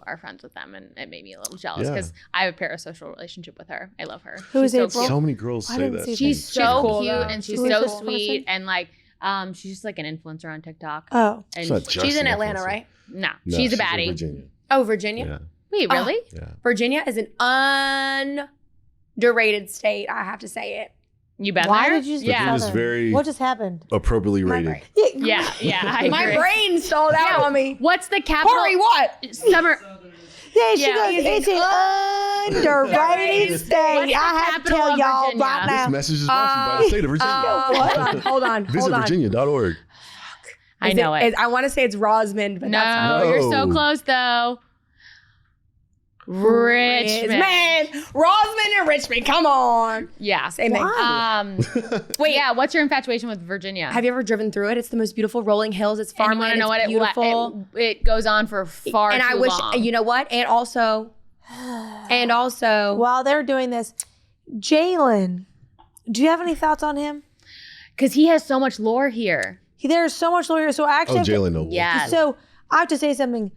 are friends with them, and it made me a little jealous because I have a parasocial relationship with her. I love her. Who is April? So many girls say that. She's so cool, cute and she's so sweet, and like she's just like an influencer on TikTok. Oh, and she's in Atlanta, right? No, she's a baddie. In Virginia. Oh, Virginia. Yeah. Wait, really? Yeah. Virginia is an underrated state. I have to say it. You been Why there? did you just what just happened? Appropriately rated. Yeah. My brain stalled out on me. What's the capital? Corey, what? Summer. Yeah, she goes, it's an underrated state. I have to tell y'all right now. This message is brought to you by the state of Virginia. Hold on. Visit Virginia.org. I know it. I want to say it's Rosamond, but no, you're so close though. Richmond. Rosamond and Richmond. Come on. Yeah. Same thing. Wait, what's your infatuation with Virginia? Have you ever driven through it? It's the most beautiful rolling hills. It's farmland. It's beautiful. It goes on for far too long. And I wish, you know what? And also, And also, while they're doing this, Jalen, do you have any thoughts on him? Because he has so much lore here. There's so much lawyer. So I actually, Jalen Noble. Yeah. So I have to say something.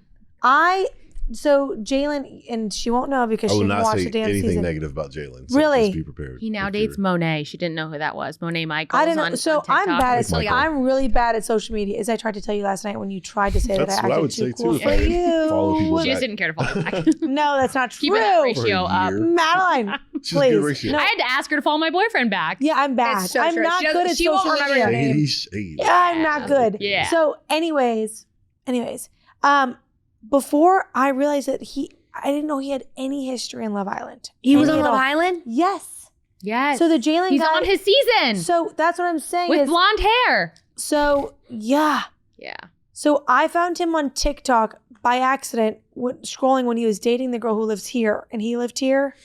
So Jalen, and she won't know because I she will didn't not watch say the damn anything season. negative about Jalen. So Really? Just be prepared. He now for dates sure. Monet. She didn't know who that was. Monet Michaels. I didn't know. On So I'm TikTok. bad Like Michael. I'm really bad at social media, as I tried to tell you last night when you tried to say That's that I what I acted would too say cool too. for If I didn't you. follow people She just back. didn't care to follow back. No, that's not true. Keeping that For ratio a up. year. Madeline, She's a good please. ratio. No, I had to ask her to follow my boyfriend back. yeah, I'm bad. It's so I'm true. not She good at doesn't- she won't social remember media. your name. Shade. Yeah, I'm not good. Yeah. So, anyways, before I realized that I didn't know he had any history in Love Island. he was Any on at Love all. Island? Yes. Yes. So the Jalen He's guy. on his season So that's what I'm saying. with is, blonde hair. so yeah. Yeah. So I found him on TikTok by accident, scrolling when he was dating the girl who lives here, and he lived here,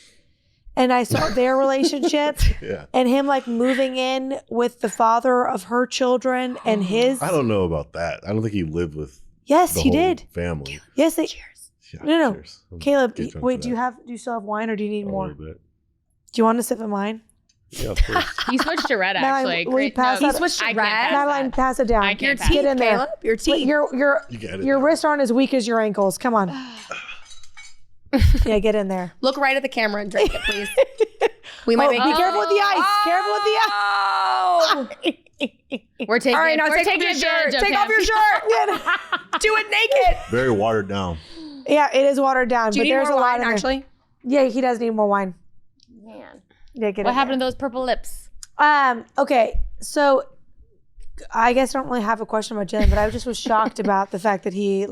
and I saw their relationship. Yeah. And him like moving in with the father of her children and his. I don't know about that. I don't think he lived with Yes, the he whole did. family. Yes, they. Cheers. Yeah, No. cheers. I'm Caleb, getting drunk wait. for Do you that. still have wine, or do you need A more? little bit. Do you want a sip of mine? Yeah, of course. He switched to red Madeline, actually. will you pass that- He switched to I can't red? pass Madeline, that. pass it down. I can't Your pass teeth, Get in there. Caleb. Your Wait, teeth. your You got it. your wrists aren't as weak as your ankles. Come on. Yeah, get in there. Look right at the camera and drink it, please. We might Oh, make be you- careful with the ice. Careful with the ice. Oh! We're taking. All right, now we're take off taking your shirt. advantage of Take off him. your shirt. Do it naked. Very watered down. Yeah, it is watered down, Do you but need there's more a lot wine, in there. actually? Yeah, he does need more wine. Man, Yeah, get what in happened to those purple lips? there. Okay, so I guess I don't really have a question about Jalen, but I just was shocked about the fact that he's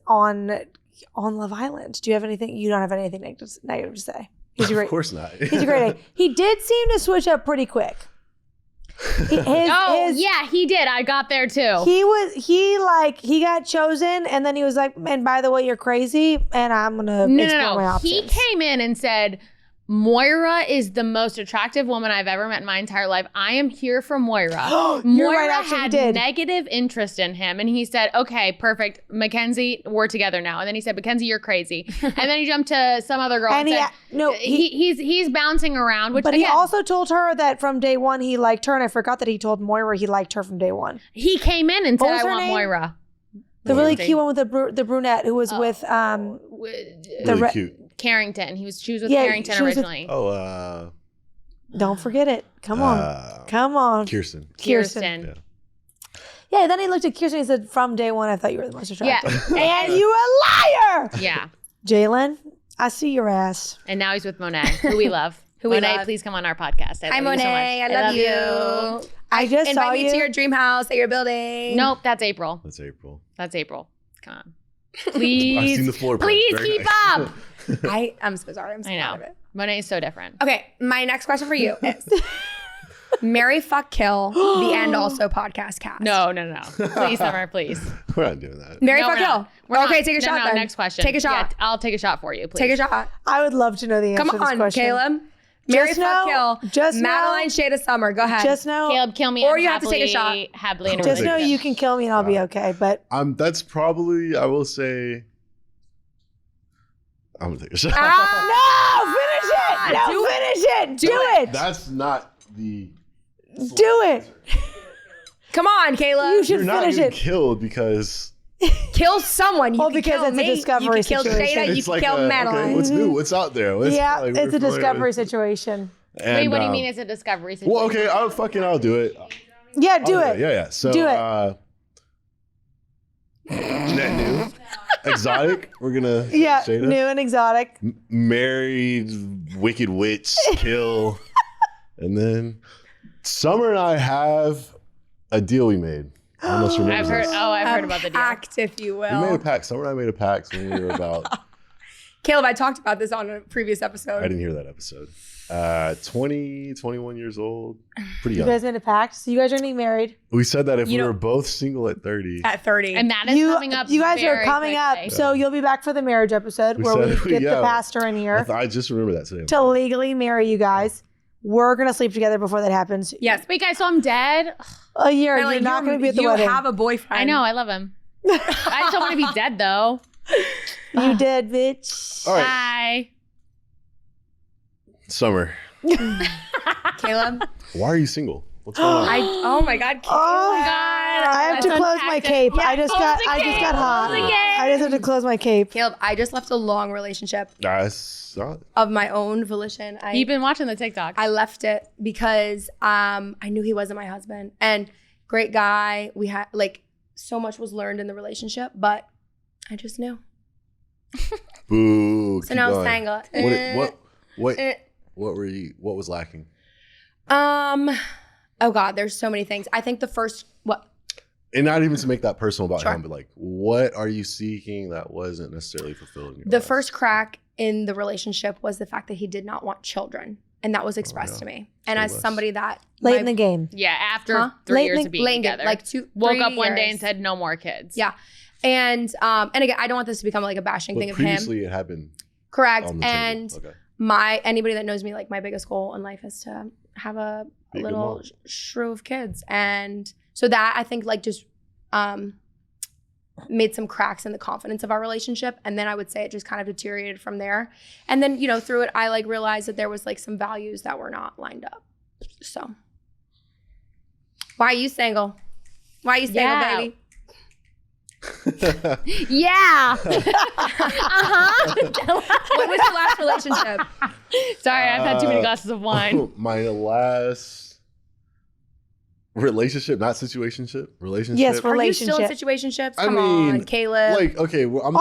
on Love Island. Do you have anything? You don't have anything negative to say. He's a great. Of course not. He's a great egg. He did seem to switch up pretty quick. Yeah, he did. I got there too. He got chosen, and then he was like, and by the way, you're crazy, and I'm gonna explore my options. He came in and said, Moira is the most attractive woman I've ever met in my entire life. I am here for Moira. You're Moira right, actually, he had did. negative interest in him. And he said, okay, perfect. Mackenzie, we're together now. And then he said, Mackenzie, you're crazy. And then he jumped to some other girl and, And said, he's bouncing around. Which, But again, he also told her that from day one he liked her, and I forgot that he told Moira he liked her from day one. he came in and What said, was I her want name? Moira. The really Moira. cute one with the brunette who was with Really cute. Carrington. She was with Yeah, Carrington she was with- originally. Don't forget it. Come on. Kirsten. Kirsten. Yeah, then he looked at Kirsten and he said, from day one I thought you were the most attractive. Yeah. And you a liar! Yeah. Jalen, I see your ass. And now he's with Monet, who we love. Who we Monet, love. please come on our podcast. Hi, Monet. I love you. I just saw Invite me you. to your dream house that you're building. Nope, that's April. That's April. That's April. Come on. Please. I've seen the floor plan. Please Very keep nice. up. I'm so sorry. I'm so I proud of know. it. Monet is so different. Okay, my next question for you is Marry, Fuck, Kill, the And Also podcast cast. No. Please, Summer, please. We're not doing that. Marry, No, Fuck, we're Kill. not. We're not. Okay, take a shot No, then. next question. Take a shot. Yeah, I'll take a shot for you, please. Take a shot. I would love to know the answer Come to this on, question. Caleb. Marry, Just Fuck, know- Kill. just know- Madeline, Sheyda, Summer. Go ahead. Just know, Caleb, kill me. Or and you have to take a shot. Happily in a just know relationship. you can kill me and I'll be okay. But That's probably, I will say, I'm gonna take a shot. no, finish it. No, Do it. finish it. Do it. That's not the. Do it. Come on, Caleb. You should You're not finish getting it. killed because Kill someone. You Well, can because kill it's a me. discovery You can kill situation. Sheyda. You it's can like kill a, Madeline. okay, what's new? What's out there? What's, Yeah, like, it's we're a familiar discovery with- situation. Wait, And, what do you mean it's a discovery situation? Well, okay, I'll do it. Yeah, I'll do it. Yeah. So, Do it. net new, exotic. We're gonna Yeah, Sheyda. new and exotic. Married, wicked witch, kill, and then Summer and I have a deal we made. I don't know if she remembers I've heard. this. Oh, I've heard about the deal. Pact, if you We made a will. pact. Summer and I made a pact when we were about. Caleb, I talked about this on a previous I episode. didn't hear that episode. 20, 21 years old, pretty You young. guys made a pact. So you guys are getting married. We said that if You we know- were both single at 30, At 30. And that is You coming up. guys are very coming up. quickly. So you'll be back for the marriage episode We where said- we get yeah. the pastor in here I just remember that today. to legally marry you guys. We're going to sleep together before that happens. Yes. Wait, guys, so I'm dead? A year. Madeline, You're not going to be at the you wedding. have a boyfriend. I know. I love him. I just don't want to be dead, though. You did, bitch. All right. Bye. Summer, Caleb. why are you single? What's going on? Oh my God, Caleb. Oh, God. I have to Let's close unpack my it. cape. Yeah, I just close got the cape. hot. Close the cape. I just have to close my cape. Caleb, I just left a long relationship I saw it. of my own volition. You've been watching the TikTok. I left it because I knew he wasn't my husband. And great guy. We had like so much was learned in the relationship, but I just knew. Boo. So keep now I'm going. single. What were you? What was lacking? Oh God, there's so many things. I think the first And not even to make that personal about Sure. him, but like, what are you seeking that wasn't necessarily fulfilled in your the life? first crack in the relationship was the fact that he did not want children. And that was expressed to me. And Say as less. somebody that Late in the game. Yeah, after Huh? 3 Late years in- of being late in- together. like Woke 3 up one day years. and said, no more kids. Yeah. And again, I don't want this to become like a bashing But thing of him. previously it had been Correct. on the And table. Okay. anybody that knows me, like my biggest goal in life is to have a Be a good little mom. shrew of kids. And so that I think like just made some cracks in the confidence of our relationship. And then I would say it just kind of deteriorated from there. And then, through it, I like realized that there was like some values that were not lined up. So why are you single? Why are you single, Yeah. baby? Yeah. What was your last relationship? Sorry, I've had too many glasses of wine. My last relationship, not situationship, relationship. Yes, Are you still in Relationship. situationships? I Come mean, on, Caleb. Like, okay, well,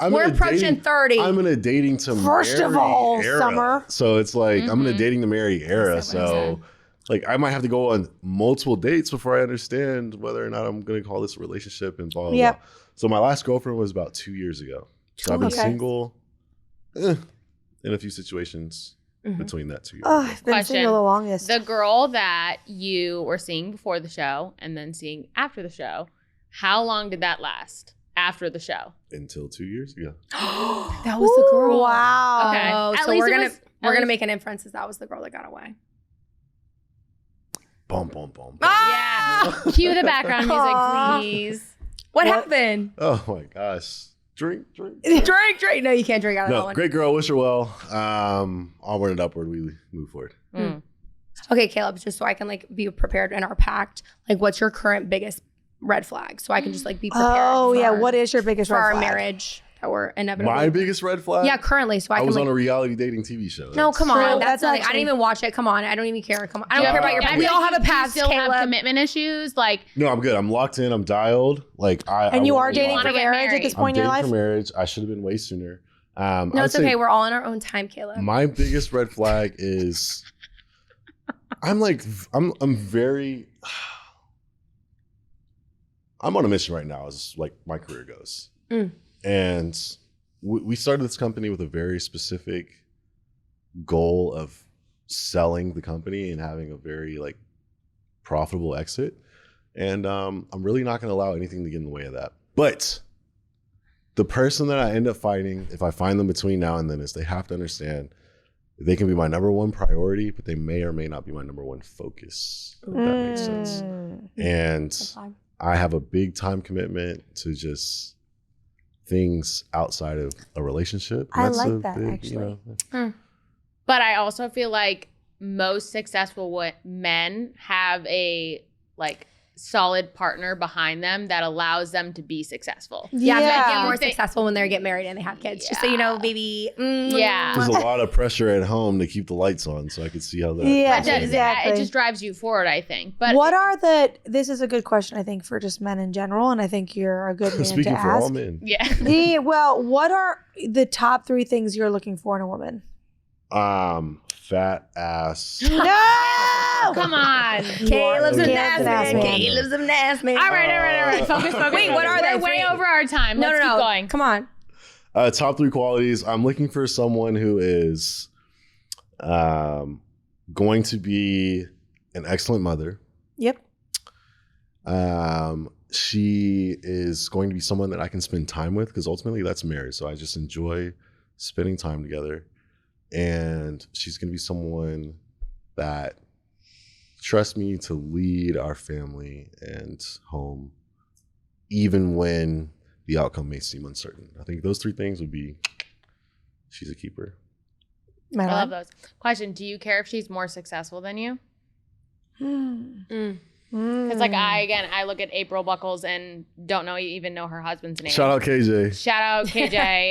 We're approaching 30. I'm in a dating to First of marry all, era. Summer. So it's like I'm in a Mhm. dating to marry era. That's what I So like I might have to go on multiple dates before I understand whether or not I'm going to call this a relationship and blah blah. Yep. blah. So my last girlfriend was about 2 years ago. So I've been Okay. single in a few situations Mhm. between that 2 years. Oh, ago. I've been Question. single the longest. The girl that you were seeing before the show and then seeing after the show, how long did that last after the show? Until 2 years ago. That was the girl. Wow. Okay. Oh, At so least we're it gonna was- at we're gonna least- make an inference that that was the girl that got away. Boom, boom, boom. Ah! Yeah. Cue the background music, Aw. please. What What? happened? Oh my gosh. Drink. Drink. No, you can't drink out of that No, one. great girl. Wish her well. Onward and upward, we move forward. Mm. Okay, Caleb, just so I can like be prepared in our pact, like what's your current biggest red flag? So I can just like be prepared. Oh, yeah. for- What is your biggest for red our flag? marriage that we're inevitably My biggest red flag? Yeah, currently. So I I can was like on a reality dating TV show. no, come on. True, That's that's nothing. I actually- didn't even watch it. Come on. I don't even care. Come on. I don't Yeah, care about your I past. feel We all have a Do you past, still have Caleb. commitment issues? Like, No, I'm good. I'm locked in. I'm dialed. Like And you are dating wanna for get marriage at this married. point in your dating life? for marriage. I should have been way sooner. No, I'd it's say okay. We're all in our own time, Caleb. My biggest red flag is I'm very I'm on a mission right now as like my career goes. Mm. And we started this company with a very specific goal of selling the company and having a very like profitable exit. And I'm really not going to allow anything to get in the way of that. But the person that I end up finding, if I find them between now and then, is they have to understand they can be my number one priority, but they may or may not be my number one focus. If that makes sense. Mm. And That's fine. I have a big time commitment to just things outside of a relationship. I That's like a that, actually. but I also feel like most successful men have a like solid partner behind them that allows them to be successful. Yeah, men get more Think- successful when they get married and they have kids. Just so you know, baby. Yeah. There's a lot of pressure at home to keep the lights on, so I could see how that. Yeah, That does- exactly. It just drives you forward, I think. But What are this is a good question, I think, for just men in general, and I think you're a good man Speaking to for all ask. men, yeah. Well, what are the top 3 things you're looking for in a woman? fat ass. No! Come on. Caleb's a Caleb's nasty an ass man. man. Caleb's a nasty man. All right. Focus. Wait, what are We're they? way over our time. No, Let's no. keep going. Come on. Top 3 qualities. I'm looking for someone who is going to be an excellent mother. Yep. She is going to be someone that I can spend time with because ultimately that's marriage. So I just enjoy spending time together. And she's going to be someone that trusts me to lead our family and home, even when the outcome may seem uncertain. I think those 3 things would be, she's a keeper. I love those. Question, do you care if she's more successful than you? Because like I look at April Buckles and don't even know her husband's name. Shout out KJ.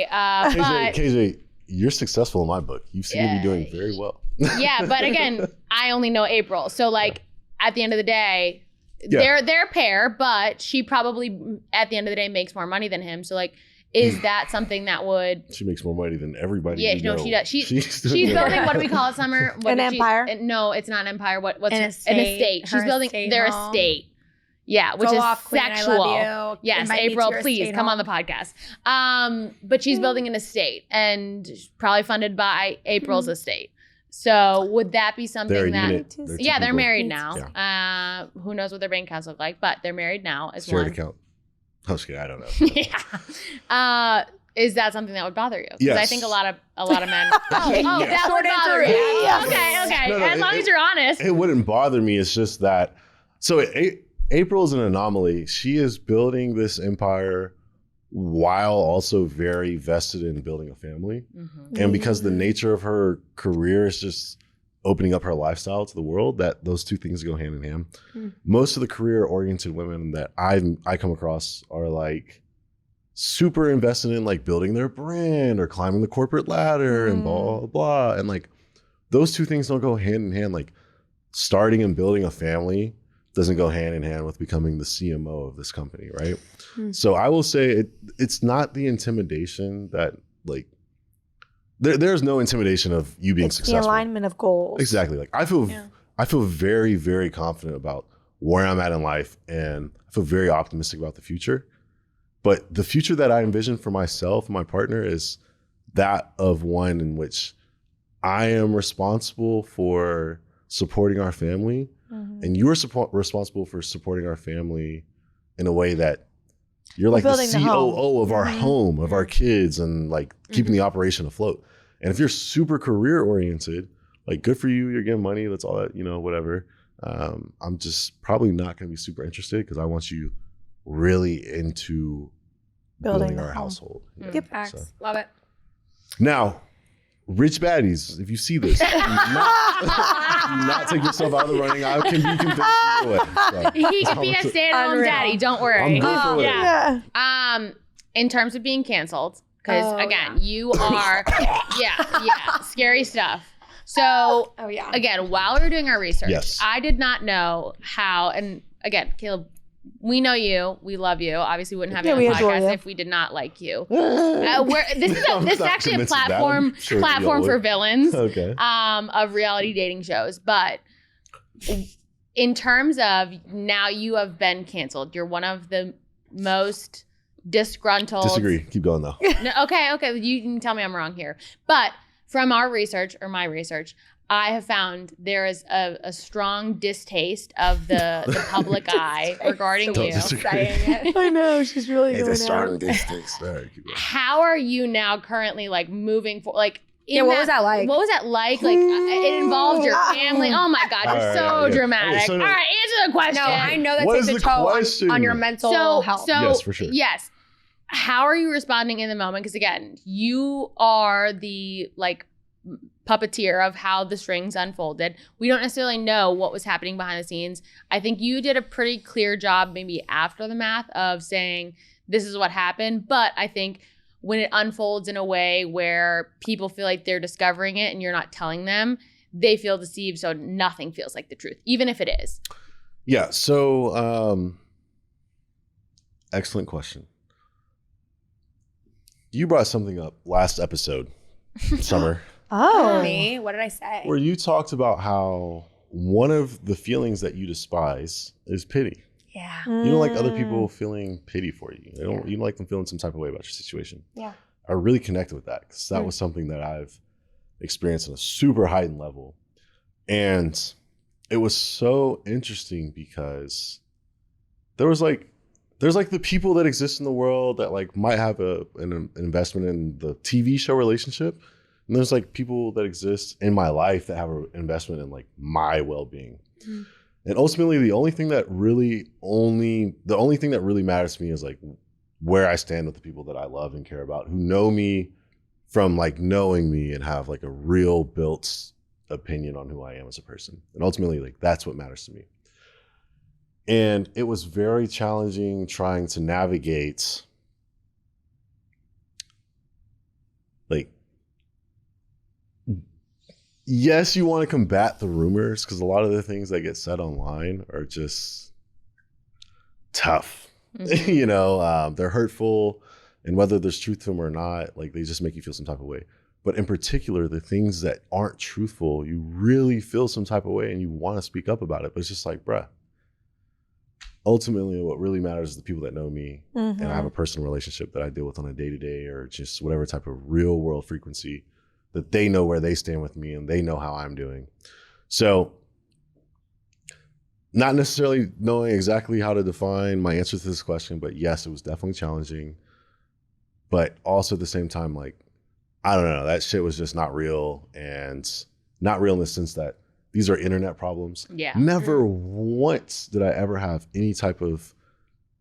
KJ, you're successful in my book. You seem to be doing very well. Yeah, but again, I only know April. So like at the end of the day, they're a pair, but she probably at the end of the day makes more money than him. So like, is that something that would? She makes more money than everybody. Yeah, no, she does. She's building. What do we call it, Summer? An empire? No, it's not an empire. What's an estate? She's building their estate. Yeah, which is sexual. Yes, April, please come on the podcast. But she's building an estate and probably funded by April's estate. So would that be something they're married now. Yeah. Who knows what their bank accounts look like, but they're married now as shared account. I don't know. Yeah. Is that something that would bother you? Yes. I think a lot of men. That would bother you. Yes. Okay. No, as long as you're honest. It wouldn't bother me. It's just that. So April is an anomaly. She is building this empire while also very vested in building a family. Mm-hmm. And because the nature of her career is just opening up her lifestyle to the world, that those 2 things go hand in hand. Most of the career-oriented women that I come across are like super invested in like building their brand or climbing the corporate ladder and blah, blah, blah. And like those 2 things don't go hand in hand. Like starting and building a family doesn't go hand in hand with becoming the CMO of this company, right? So I will say it's not the intimidation that like, there's no intimidation of you being successful. The alignment of goals. Exactly. Like I feel very, very confident about where I'm at in life, and I feel very optimistic about the future. But the future that I envision for myself and my partner is that of one in which I am responsible for supporting our family, and you're responsible for supporting our family in a way that you're like the COO of our home, of our kids, and like keeping the operation afloat. And if you're super career oriented, like good for you, you're getting money, that's all that, whatever. I'm just probably not going to be super interested because I want you really into building our household. Good facts. Love it. Now, rich baddies, if you see this, do not take yourself out of the running. I can be convinced either way. So, he could be a stay-at-home daddy. Don't worry. I'm good for it. In terms of being canceled, because again, you are, scary stuff. So, again, while we were doing our research, I did not know how, and again, Caleb, we know you, we love you. Obviously, we wouldn't have you on the podcast if we did not like you. This is actually a platform for villains of reality dating shows. But in terms of now, you have been canceled. You're one of the most disgruntled. Disagree. Keep going though. No, okay. You can tell me I'm wrong here, but from our research or my research, I have found there is a strong distaste of the public eye regarding you. I know, she's really doing a strong distaste. Right, how are you now currently like moving forward? Like, what was that like? What was that like? Like, it involved your family. Oh my God, you're so dramatic. Okay, so all right, answer the question. No, I know that takes a toll on your mental health. So, yes, for sure. Yes. How are you responding in the moment? Because again, you are the like puppeteer of how the strings unfolded. We don't necessarily know what was happening behind the scenes. I think you did a pretty clear job maybe after the math of saying this is what happened. But I think when it unfolds in a way where people feel like they're discovering it and you're not telling them, they feel deceived. So nothing feels like the truth, even if it is. Yeah. So excellent question. You brought something up last episode, Summer. Me? What did I say? Where you talked about how one of the feelings that you despise is pity. Yeah. You don't like other people feeling pity for you. You don't like them feeling some type of way about your situation. Yeah. I really connected with that because that was something that I've experienced on a super heightened level. And it was so interesting because there's like the people that exist in the world that like might have an investment in the TV show relationship. And there's like people that exist in my life that have an investment in like my well-being. And ultimately the only thing that really matters to me is like where I stand with the people that I love and care about, who know me from like knowing me and have like a real built opinion on who I am as a person. And ultimately, like that's what matters to me. And it was very challenging trying to navigate like, yes, you want to combat the rumors because a lot of the things that get said online are just tough. Mm-hmm. You know, they're hurtful, and whether there's truth to them or not, like they just make you feel some type of way. But in particular, the things that aren't truthful, you really feel some type of way and you want to speak up about it. But it's just like, bruh, ultimately what really matters is the people that know me, and I have a personal relationship that I deal with on a day-to-day or just whatever type of real world frequency, that they know where they stand with me and they know how I'm doing. So not necessarily knowing exactly how to define my answer to this question, but yes, it was definitely challenging. But also at the same time, like, I don't know, that shit was just not real, and not real in the sense that these are internet problems. Yeah. Never once did I ever have any type of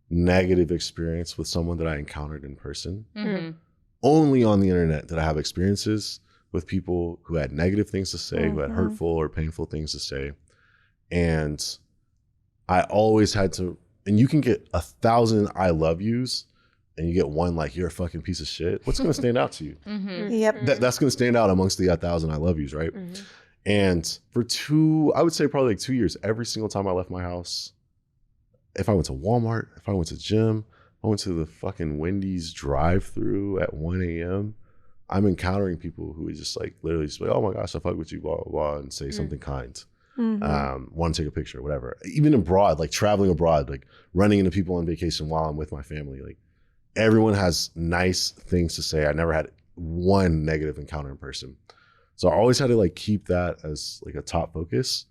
negative experience with someone that I encountered in person. Mm-hmm. Only on the internet did I have experiences with people who had negative things to say, who had hurtful or painful things to say. And I always had to, and you can get 1,000 I love yous and you get one like, you're a fucking piece of shit. What's going to stand out to you? Mm-hmm. Yep. That's going to stand out amongst the 1,000 I love yous, right? Mm-hmm. And for I would say probably like 2 years, every single time I left my house, if I went to Walmart, if I went to gym, if I went to the fucking Wendy's drive-through at 1 a.m., I'm encountering people who would just like literally just be like, oh my gosh, I fuck with you, blah, blah, blah, and say something kind. Want to take a picture, whatever. Even abroad, like traveling abroad, like running into people on vacation while I'm with my family, like everyone has nice things to say. I never had one negative encounter in person. So I always had to like keep that as like a top focus.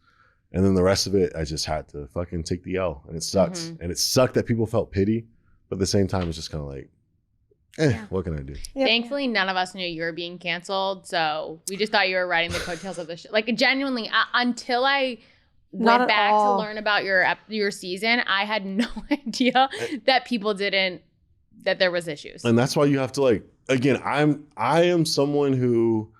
And then the rest of it, I just had to fucking take the L, and it sucked. And it sucked that people felt pity, but at the same time, it's just kind of like, what can I do? Yep. Thankfully, none of us knew you were being canceled, so we just thought you were riding the coattails of the show. Like genuinely, until I went back to learn about your season, I had no idea that people that there was issues. And that's why you have to like, again, I am someone who,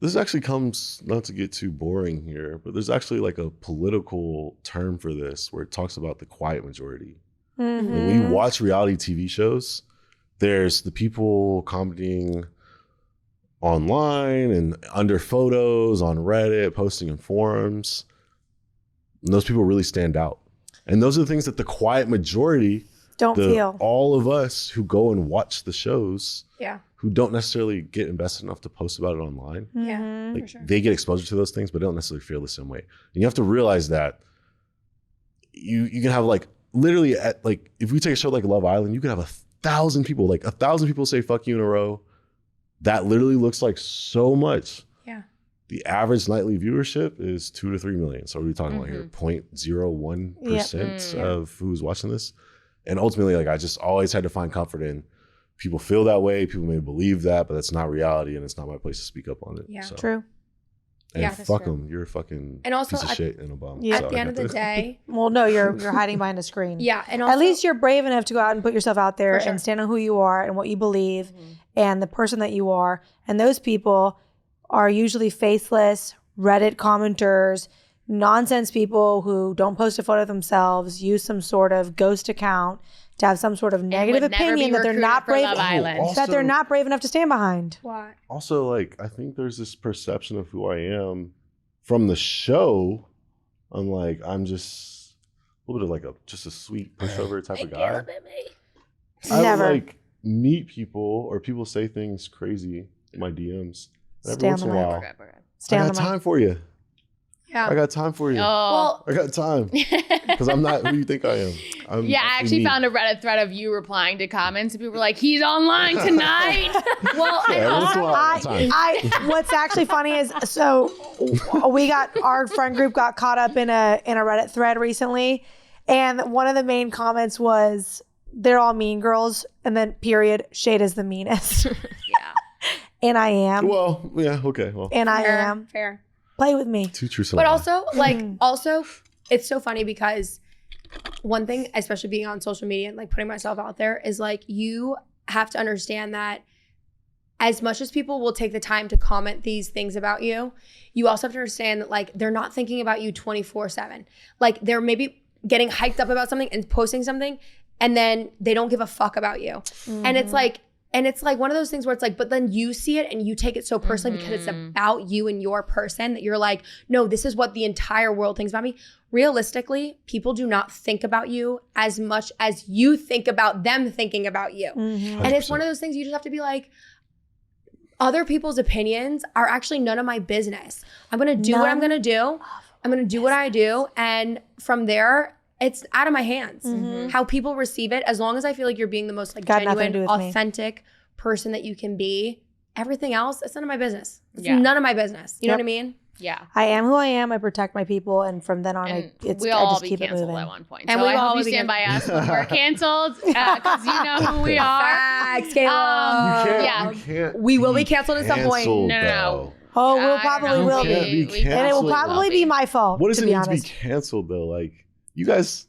this actually comes, not to get too boring here, but there's actually like a political term for this where it talks about the quiet majority. Mm-hmm. When you watch reality TV shows, there's the people commenting online and under photos on Reddit, posting in forums. And those people really stand out. And those are the things that the quiet majority don't feel. All of us who go and watch the shows, who don't necessarily get invested enough to post about it online, like, for sure. They get exposure to those things, but they don't necessarily feel the same way. And you have to realize that you can have like, literally at like, if we take a show like Love Island, you can have 1,000 people, like 1,000 people say fuck you in a row. That literally looks like so much. Yeah. The average nightly viewership is 2 to 3 million. So what are we talking about here? 0.01% of who's watching this. And ultimately, like, I just always had to find comfort in people feel that way. People may believe that, but that's not reality, and it's not my place to speak up on it. Yeah, so. True. And fuck them. You're a fucking piece of shit and a bum. Yeah. At the end of the day. Well, no, you're hiding behind a screen. Yeah. And also, at least you're brave enough to go out and put yourself out there and stand on who you are and what you believe and the person that you are. And those people are usually faceless, Reddit commenters, nonsense people who don't post a photo of themselves, use some sort of ghost account to have some sort of negative opinion that they're not brave that they're not brave enough to stand behind. Why? Also, like, I think there's this perception of who I am from the show. I'm like, I'm just a little bit of like just a sweet pushover type of guy. I would like meet people or people say things crazy in my DMs. Every once in a while, I got time for you. Yeah. I got time for you. Oh. I got time. Because I'm not who you think I am. I actually found a Reddit thread of you replying to comments and people were like, he's online tonight. Well, what's actually funny is, so our friend group got caught up in a Reddit thread recently. And one of the main comments was, they're all mean girls. And then period, Sheyda's the meanest. Yeah. And I am. Well, yeah, okay. Well. And I am. Fair. Play with me. Too true. But also, like, it's so funny because one thing, especially being on social media and like putting myself out there, is like you have to understand that as much as people will take the time to comment these things about you, you also have to understand that like they're not thinking about you 24/7. Like they're maybe getting hyped up about something and posting something, and then they don't give a fuck about you. And it's like one of those things where it's like, but then you see it and you take it so personally because it's about you and your person that you're like, no, this is what the entire world thinks about me. Realistically, people do not think about you as much as you think about them thinking about you. And it's one of those things you just have to be like, other people's opinions are actually none of my business. I'm going to do what I'm going to do. I'm going to do what I do. And from there, it's out of my hands. How people receive it, as long as I feel like you're being the most like genuine, authentic person that you can be, everything else, it's none of my business. It's none of my business. You know what I mean? Yeah. I am who I am. I protect my people. And from then on, I just keep it moving. At one point. And so I hope you stand by us when we're canceled because you know who we are. Facts, Caleb. You can't we will be canceled at some point. No. Oh, we'll probably will be. And it will probably be my fault. What does it mean to be canceled though? Like you guys,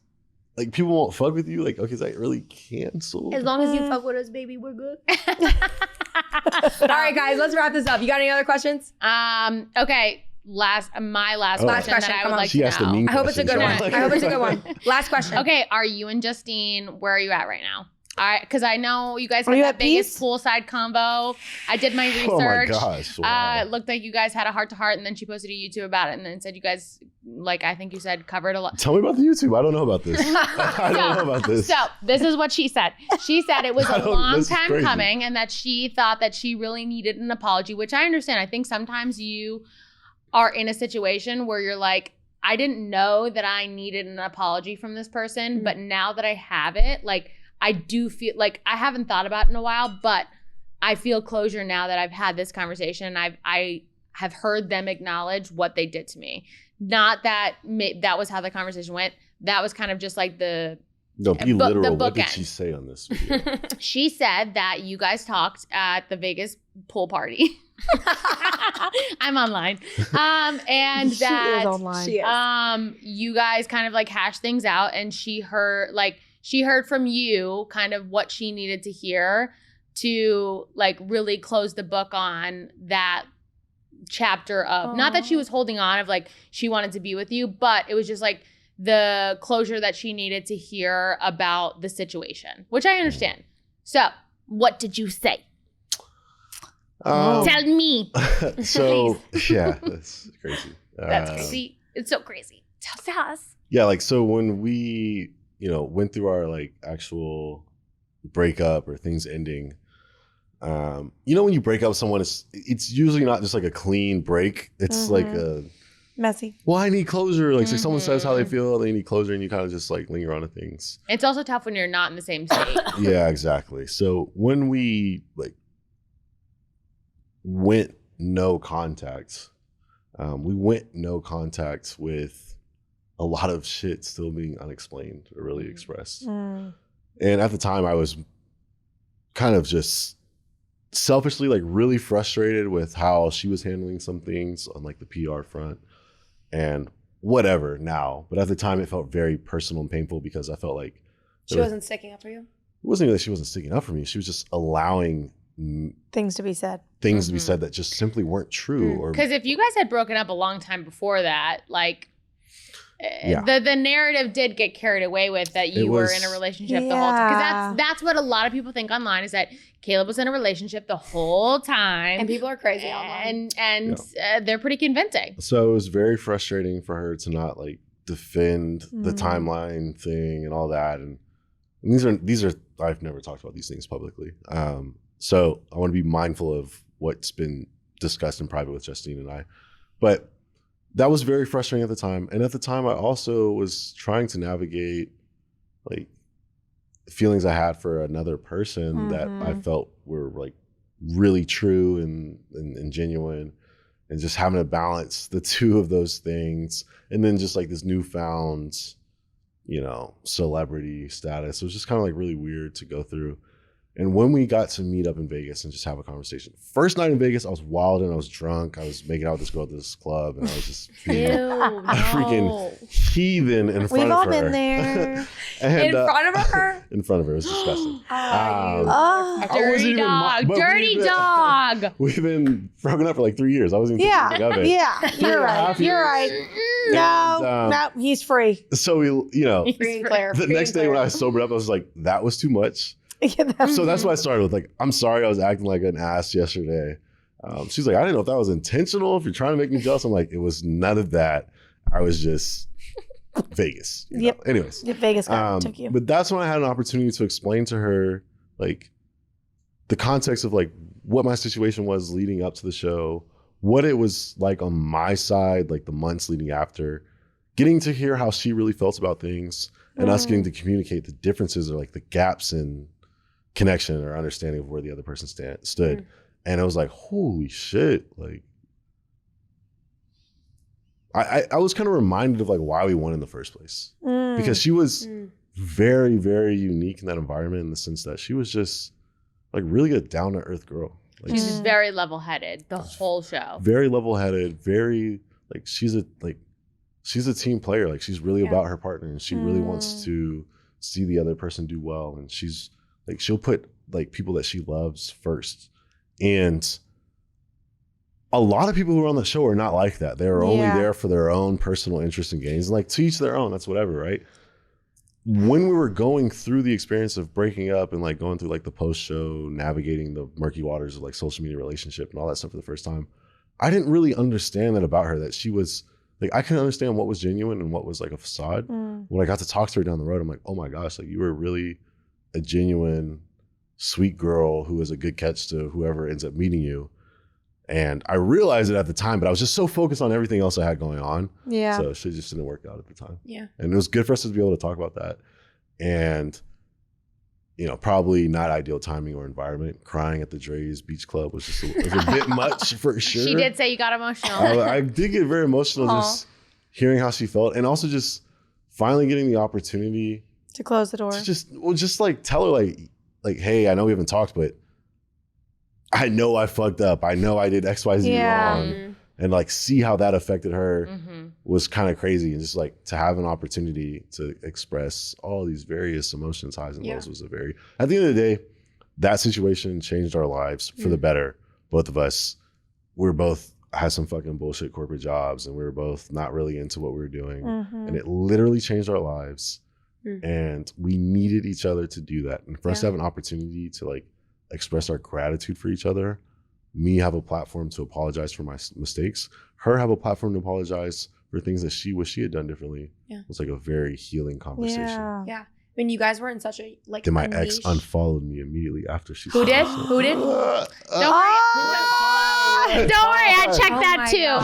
like people won't fuck with you. Like, okay, is that really canceled? As long as you fuck with us, baby, we're good. All right, guys, let's wrap this up. You got any other questions? Okay. My last question that I would like to know. I hope it's a good one. Last question. Okay, are you and Justine, where are you at right now? Because I know you guys had that biggest poolside combo. I did my research. Oh my gosh. Wow. It looked like you guys had a heart-to-heart, and then she posted a YouTube about it, and then said you guys, like, I think you said covered a lot. Tell me about the YouTube. I don't know about this. I don't know about this. So this is what she said. She said it was a long time coming, and that she thought that she really needed an apology, which I understand. I think sometimes you are in a situation where you're like, I didn't know that I needed an apology from this person, but now that I have it, like, I do feel like I haven't thought about it in a while, but I feel closure now that I've had this conversation. I have heard them acknowledge what they did to me. Not that that was how the conversation went. That was kind of just like the literal. What did bookend. she say on this video? She said that you guys talked at the Vegas pool party. I'm online. And she that is online. you guys kind of like hashed things out, and she heard from you kind of what she needed to hear to like really close the book on that chapter of not that she was holding on of like she wanted to be with you, but it was just like the closure that she needed to hear about the situation, which I understand. So what did you say? Tell me. So yeah, that's crazy. That's crazy. It's so crazy. Tell us. Yeah, like so when we went through our like actual breakup or things ending, when you break up with someone, it's usually not just like a clean break. It's like a messy. Well, I need closure. Like so someone says how they feel, they need closure, and you kind of just like linger on to things. It's also tough when you're not in the same state. Yeah, exactly. So when we like went no contact, with a lot of shit still being unexplained or really expressed. And at the time I was kind of just selfishly like really frustrated with how she was handling some things on like the PR front and whatever now. But at the time it felt very personal and painful because I felt like she wasn't sticking up for you. It wasn't even that she wasn't sticking up for me. She was just allowing things to be said. Things to be said that just simply weren't true. Because if you guys had broken up a long time before that, like the narrative did get carried away with that you were in a relationship the whole time. Because that's what a lot of people think online is that Caleb was in a relationship the whole time. And people are crazy online. And they're pretty convincing. So it was very frustrating for her to not like defend the timeline thing and all that. And these are I've never talked about these things publicly. So I want to be mindful of what's been discussed in private with Justine and I. But that was very frustrating at the time. And at the time, I also was trying to navigate like feelings I had for another person that I felt were like really true and genuine, and just having to balance the two of those things. And then just like this newfound, celebrity status. It was just kind of like really weird to go through. And when we got to meet up in Vegas and just have a conversation, first night in Vegas, I was wild and I was drunk. I was making out with this girl at this club, and I was just being a freaking heathen in front of her. We've all been there. And, in front of her? In front of her. It was disgusting. Dirty dog. Dirty dog. We've been broken up for like 3 years. I wasn't even thinking of it. Yeah, you're right. You're right. No, he's free. So we, Free and clear. the next day when I sobered up, I was like, that was too much. So that's why I started with like, I'm sorry I was acting like an ass yesterday. She's like, I didn't know if that was intentional. If you're trying to make me jealous, I'm like, it was none of that. I was just Vegas. Yep. Anyways. Vegas took you. But that's when I had an opportunity to explain to her like the context of like what my situation was leading up to the show, what it was like on my side, like the months leading after, getting to hear how she really felt about things, and us getting to communicate the differences or like the gaps in connection or understanding of where the other person stood. And I was like, holy shit. Like, I was kind of reminded of like why we won in the first place. Because she was very, very unique in that environment in the sense that she was just like really a down to earth girl. Like, She's very level-headed the whole show. Very level-headed, very like she's a team player. Like she's really about her partner, and she really wants to see the other person do well. And she's like, she'll put like people that she loves first. And a lot of people who are on the show are not like that. They're only there for their own personal interest and gains. And like to each their own, that's whatever, right? When we were going through the experience of breaking up and like going through like the post-show, navigating the murky waters of like social media relationship and all that stuff for the first time, I didn't really understand that about her, that she was like, I couldn't understand what was genuine and what was like a facade. When I got to talk to her down the road, I'm like, oh my gosh, like you were really a genuine, sweet girl who is a good catch to whoever ends up meeting you. And I realized it at the time, but I was just so focused on everything else I had going on. Yeah. So shit just didn't work out at the time. Yeah. And it was good for us to be able to talk about that. And, probably not ideal timing or environment. Crying at the Dre's Beach Club was just was a bit much for sure. She did say you got emotional. I did get very emotional just hearing how she felt, and also just finally getting the opportunity to close the door. To just like tell her like, hey, I know we haven't talked, but I know I fucked up. I know I did X, Y, Z wrong. And like see how that affected her was kind of crazy. And just like to have an opportunity to express all these various emotions, highs and lows, was at the end of the day, that situation changed our lives for the better. Both of us, we both had some fucking bullshit corporate jobs, and we were both not really into what we were doing. And it literally changed our lives. And we needed each other to do that. And for us to have an opportunity to like express our gratitude for each other, me have a platform to apologize for my mistakes, her have a platform to apologize for things that she wished she had done differently. It was like a very healing conversation. Yeah. I mean, you guys were in such a like. Then my ex unfollowed me immediately after she. Who did? Who did? Don't worry, I checked that too.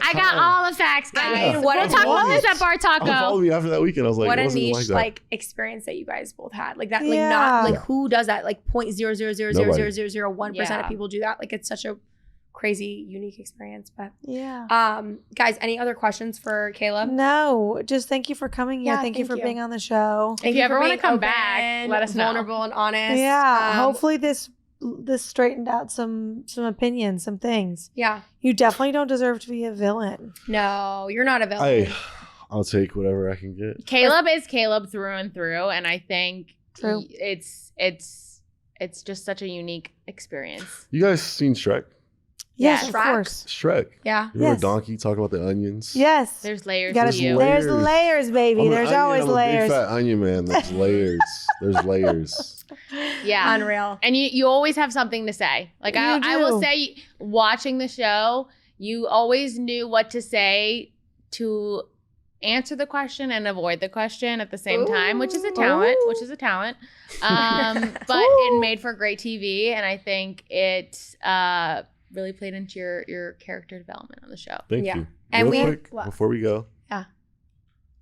I got all the facts, guys. We'll talk about this at Bar Taco. Followed me after that weekend. I was like, what a niche like experience that you guys both had. Like that, like not like who does that? Like 0.0000001% of people do that. Like it's such a crazy, unique experience. But guys, any other questions for Caleb? No, just thank you for coming here. Thank you for being on the show. If you ever want to come back, let us know. Vulnerable and honest. Yeah, hopefully this straightened out some opinions, some things. Yeah. You definitely don't deserve to be a villain. No, you're not a villain. I'll take whatever I can get. Caleb is Caleb through and through, and I think it's just such a unique experience. You guys seen Shrek? Yes, of course. Shrek. Yeah. You remember Donkey talking about the onions? Yes. There's layers to you. There's layers, baby. There's always layers. I'm a big fat onion man. There's layers. There's layers. Yeah. Unreal. And you always have something to say. Like I will say, watching the show, you always knew what to say to answer the question and avoid the question at the same time, which is a talent. But it made for great TV, and I think it really played into your character development on the show. Thank you. And real quick, before we go,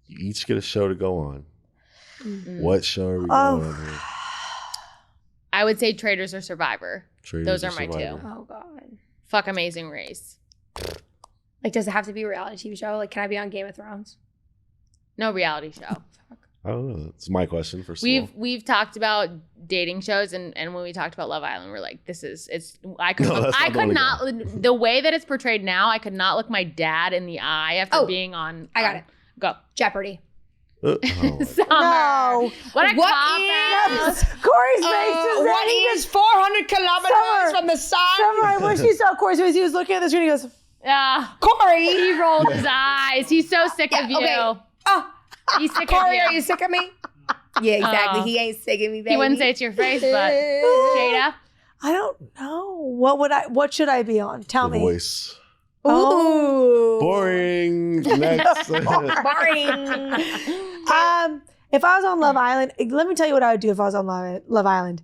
you each get a show to go on. What show are we going on here? I would say Traitors or Survivor. Those are my two. Oh God. Fuck Amazing Race. Like, does it have to be a reality TV show? Like, can I be on Game of Thrones? No reality show. I don't know. That's my question for Slow. We've talked about dating shows, and when we talked about Love Island, we're like, the way that it's portrayed now, I could not look my dad in the eye after being on. I got it. Go. Jeopardy. Summer. No. What Is Corey's face is what is 400 kilometers from the sun? Summer, when she saw Corey's face, he was looking at the screen. He goes, Corey. He rolled his eyes. He's so sick of you. Okay. He's sick Corey, of you. are you sick of me? Yeah, exactly. He ain't sick of me, baby. He wouldn't say it to your face, but Sheyda. I don't know. What should I be on? Tell me. Voice. Ooh. Boring. Next. Boring. If I was on Love Island, let me tell you what I would do if I was on Love Island.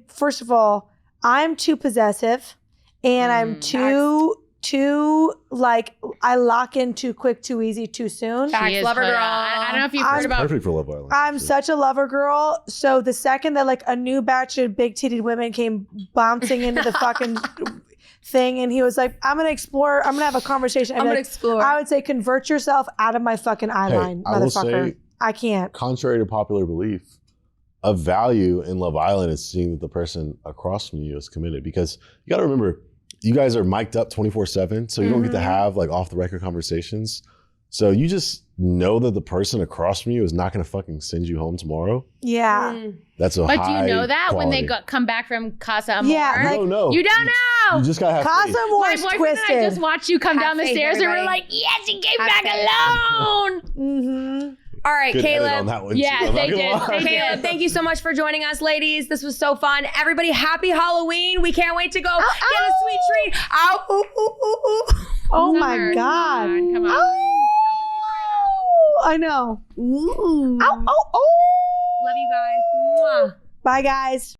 First of all, I'm too possessive, and I'm too like I lock in too quick, too easy, too soon. Facts, lover girl. I don't know if you've heard about. Perfect for Love Island. I'm such a lover girl. So the second that like a new batch of big titted women came bouncing into the fucking thing, and he was like, "I'm gonna explore. I'm gonna have a conversation. I'm gonna explore." I would say, convert yourself out of my fucking eye line, I will motherfucker. say, I can't. Contrary to popular belief, a value in Love Island is seeing that the person across from you is committed, because you got to remember, you guys are mic'd up 24/7, so you don't get to have like off the record conversations. So you just know that the person across from you is not going to fucking send you home tomorrow. Yeah. That's a But high do you know that quality. when they come back from Casa Amor? Yeah, You don't know. You don't know. You just got to have Casa faith. Amor My is boyfriend twisted. and I just watched you come Have down the faith, stairs, and we're everybody. like, yes, he came Have back faith. alone. Mm-hmm. All right, Good edit on Caleb. that one, Yeah, too. I'm not they gonna did. lie. They did. Caleb, thank you so much for joining us, ladies. This was so fun. Everybody, happy Halloween. We can't wait to go get a sweet treat. Ow, ooh, ooh, ooh, ooh. Oh Summer, my God. Come on. Oh, I know. Ooh. Ow, oh, oh. Love you guys. Mwah. Bye, guys.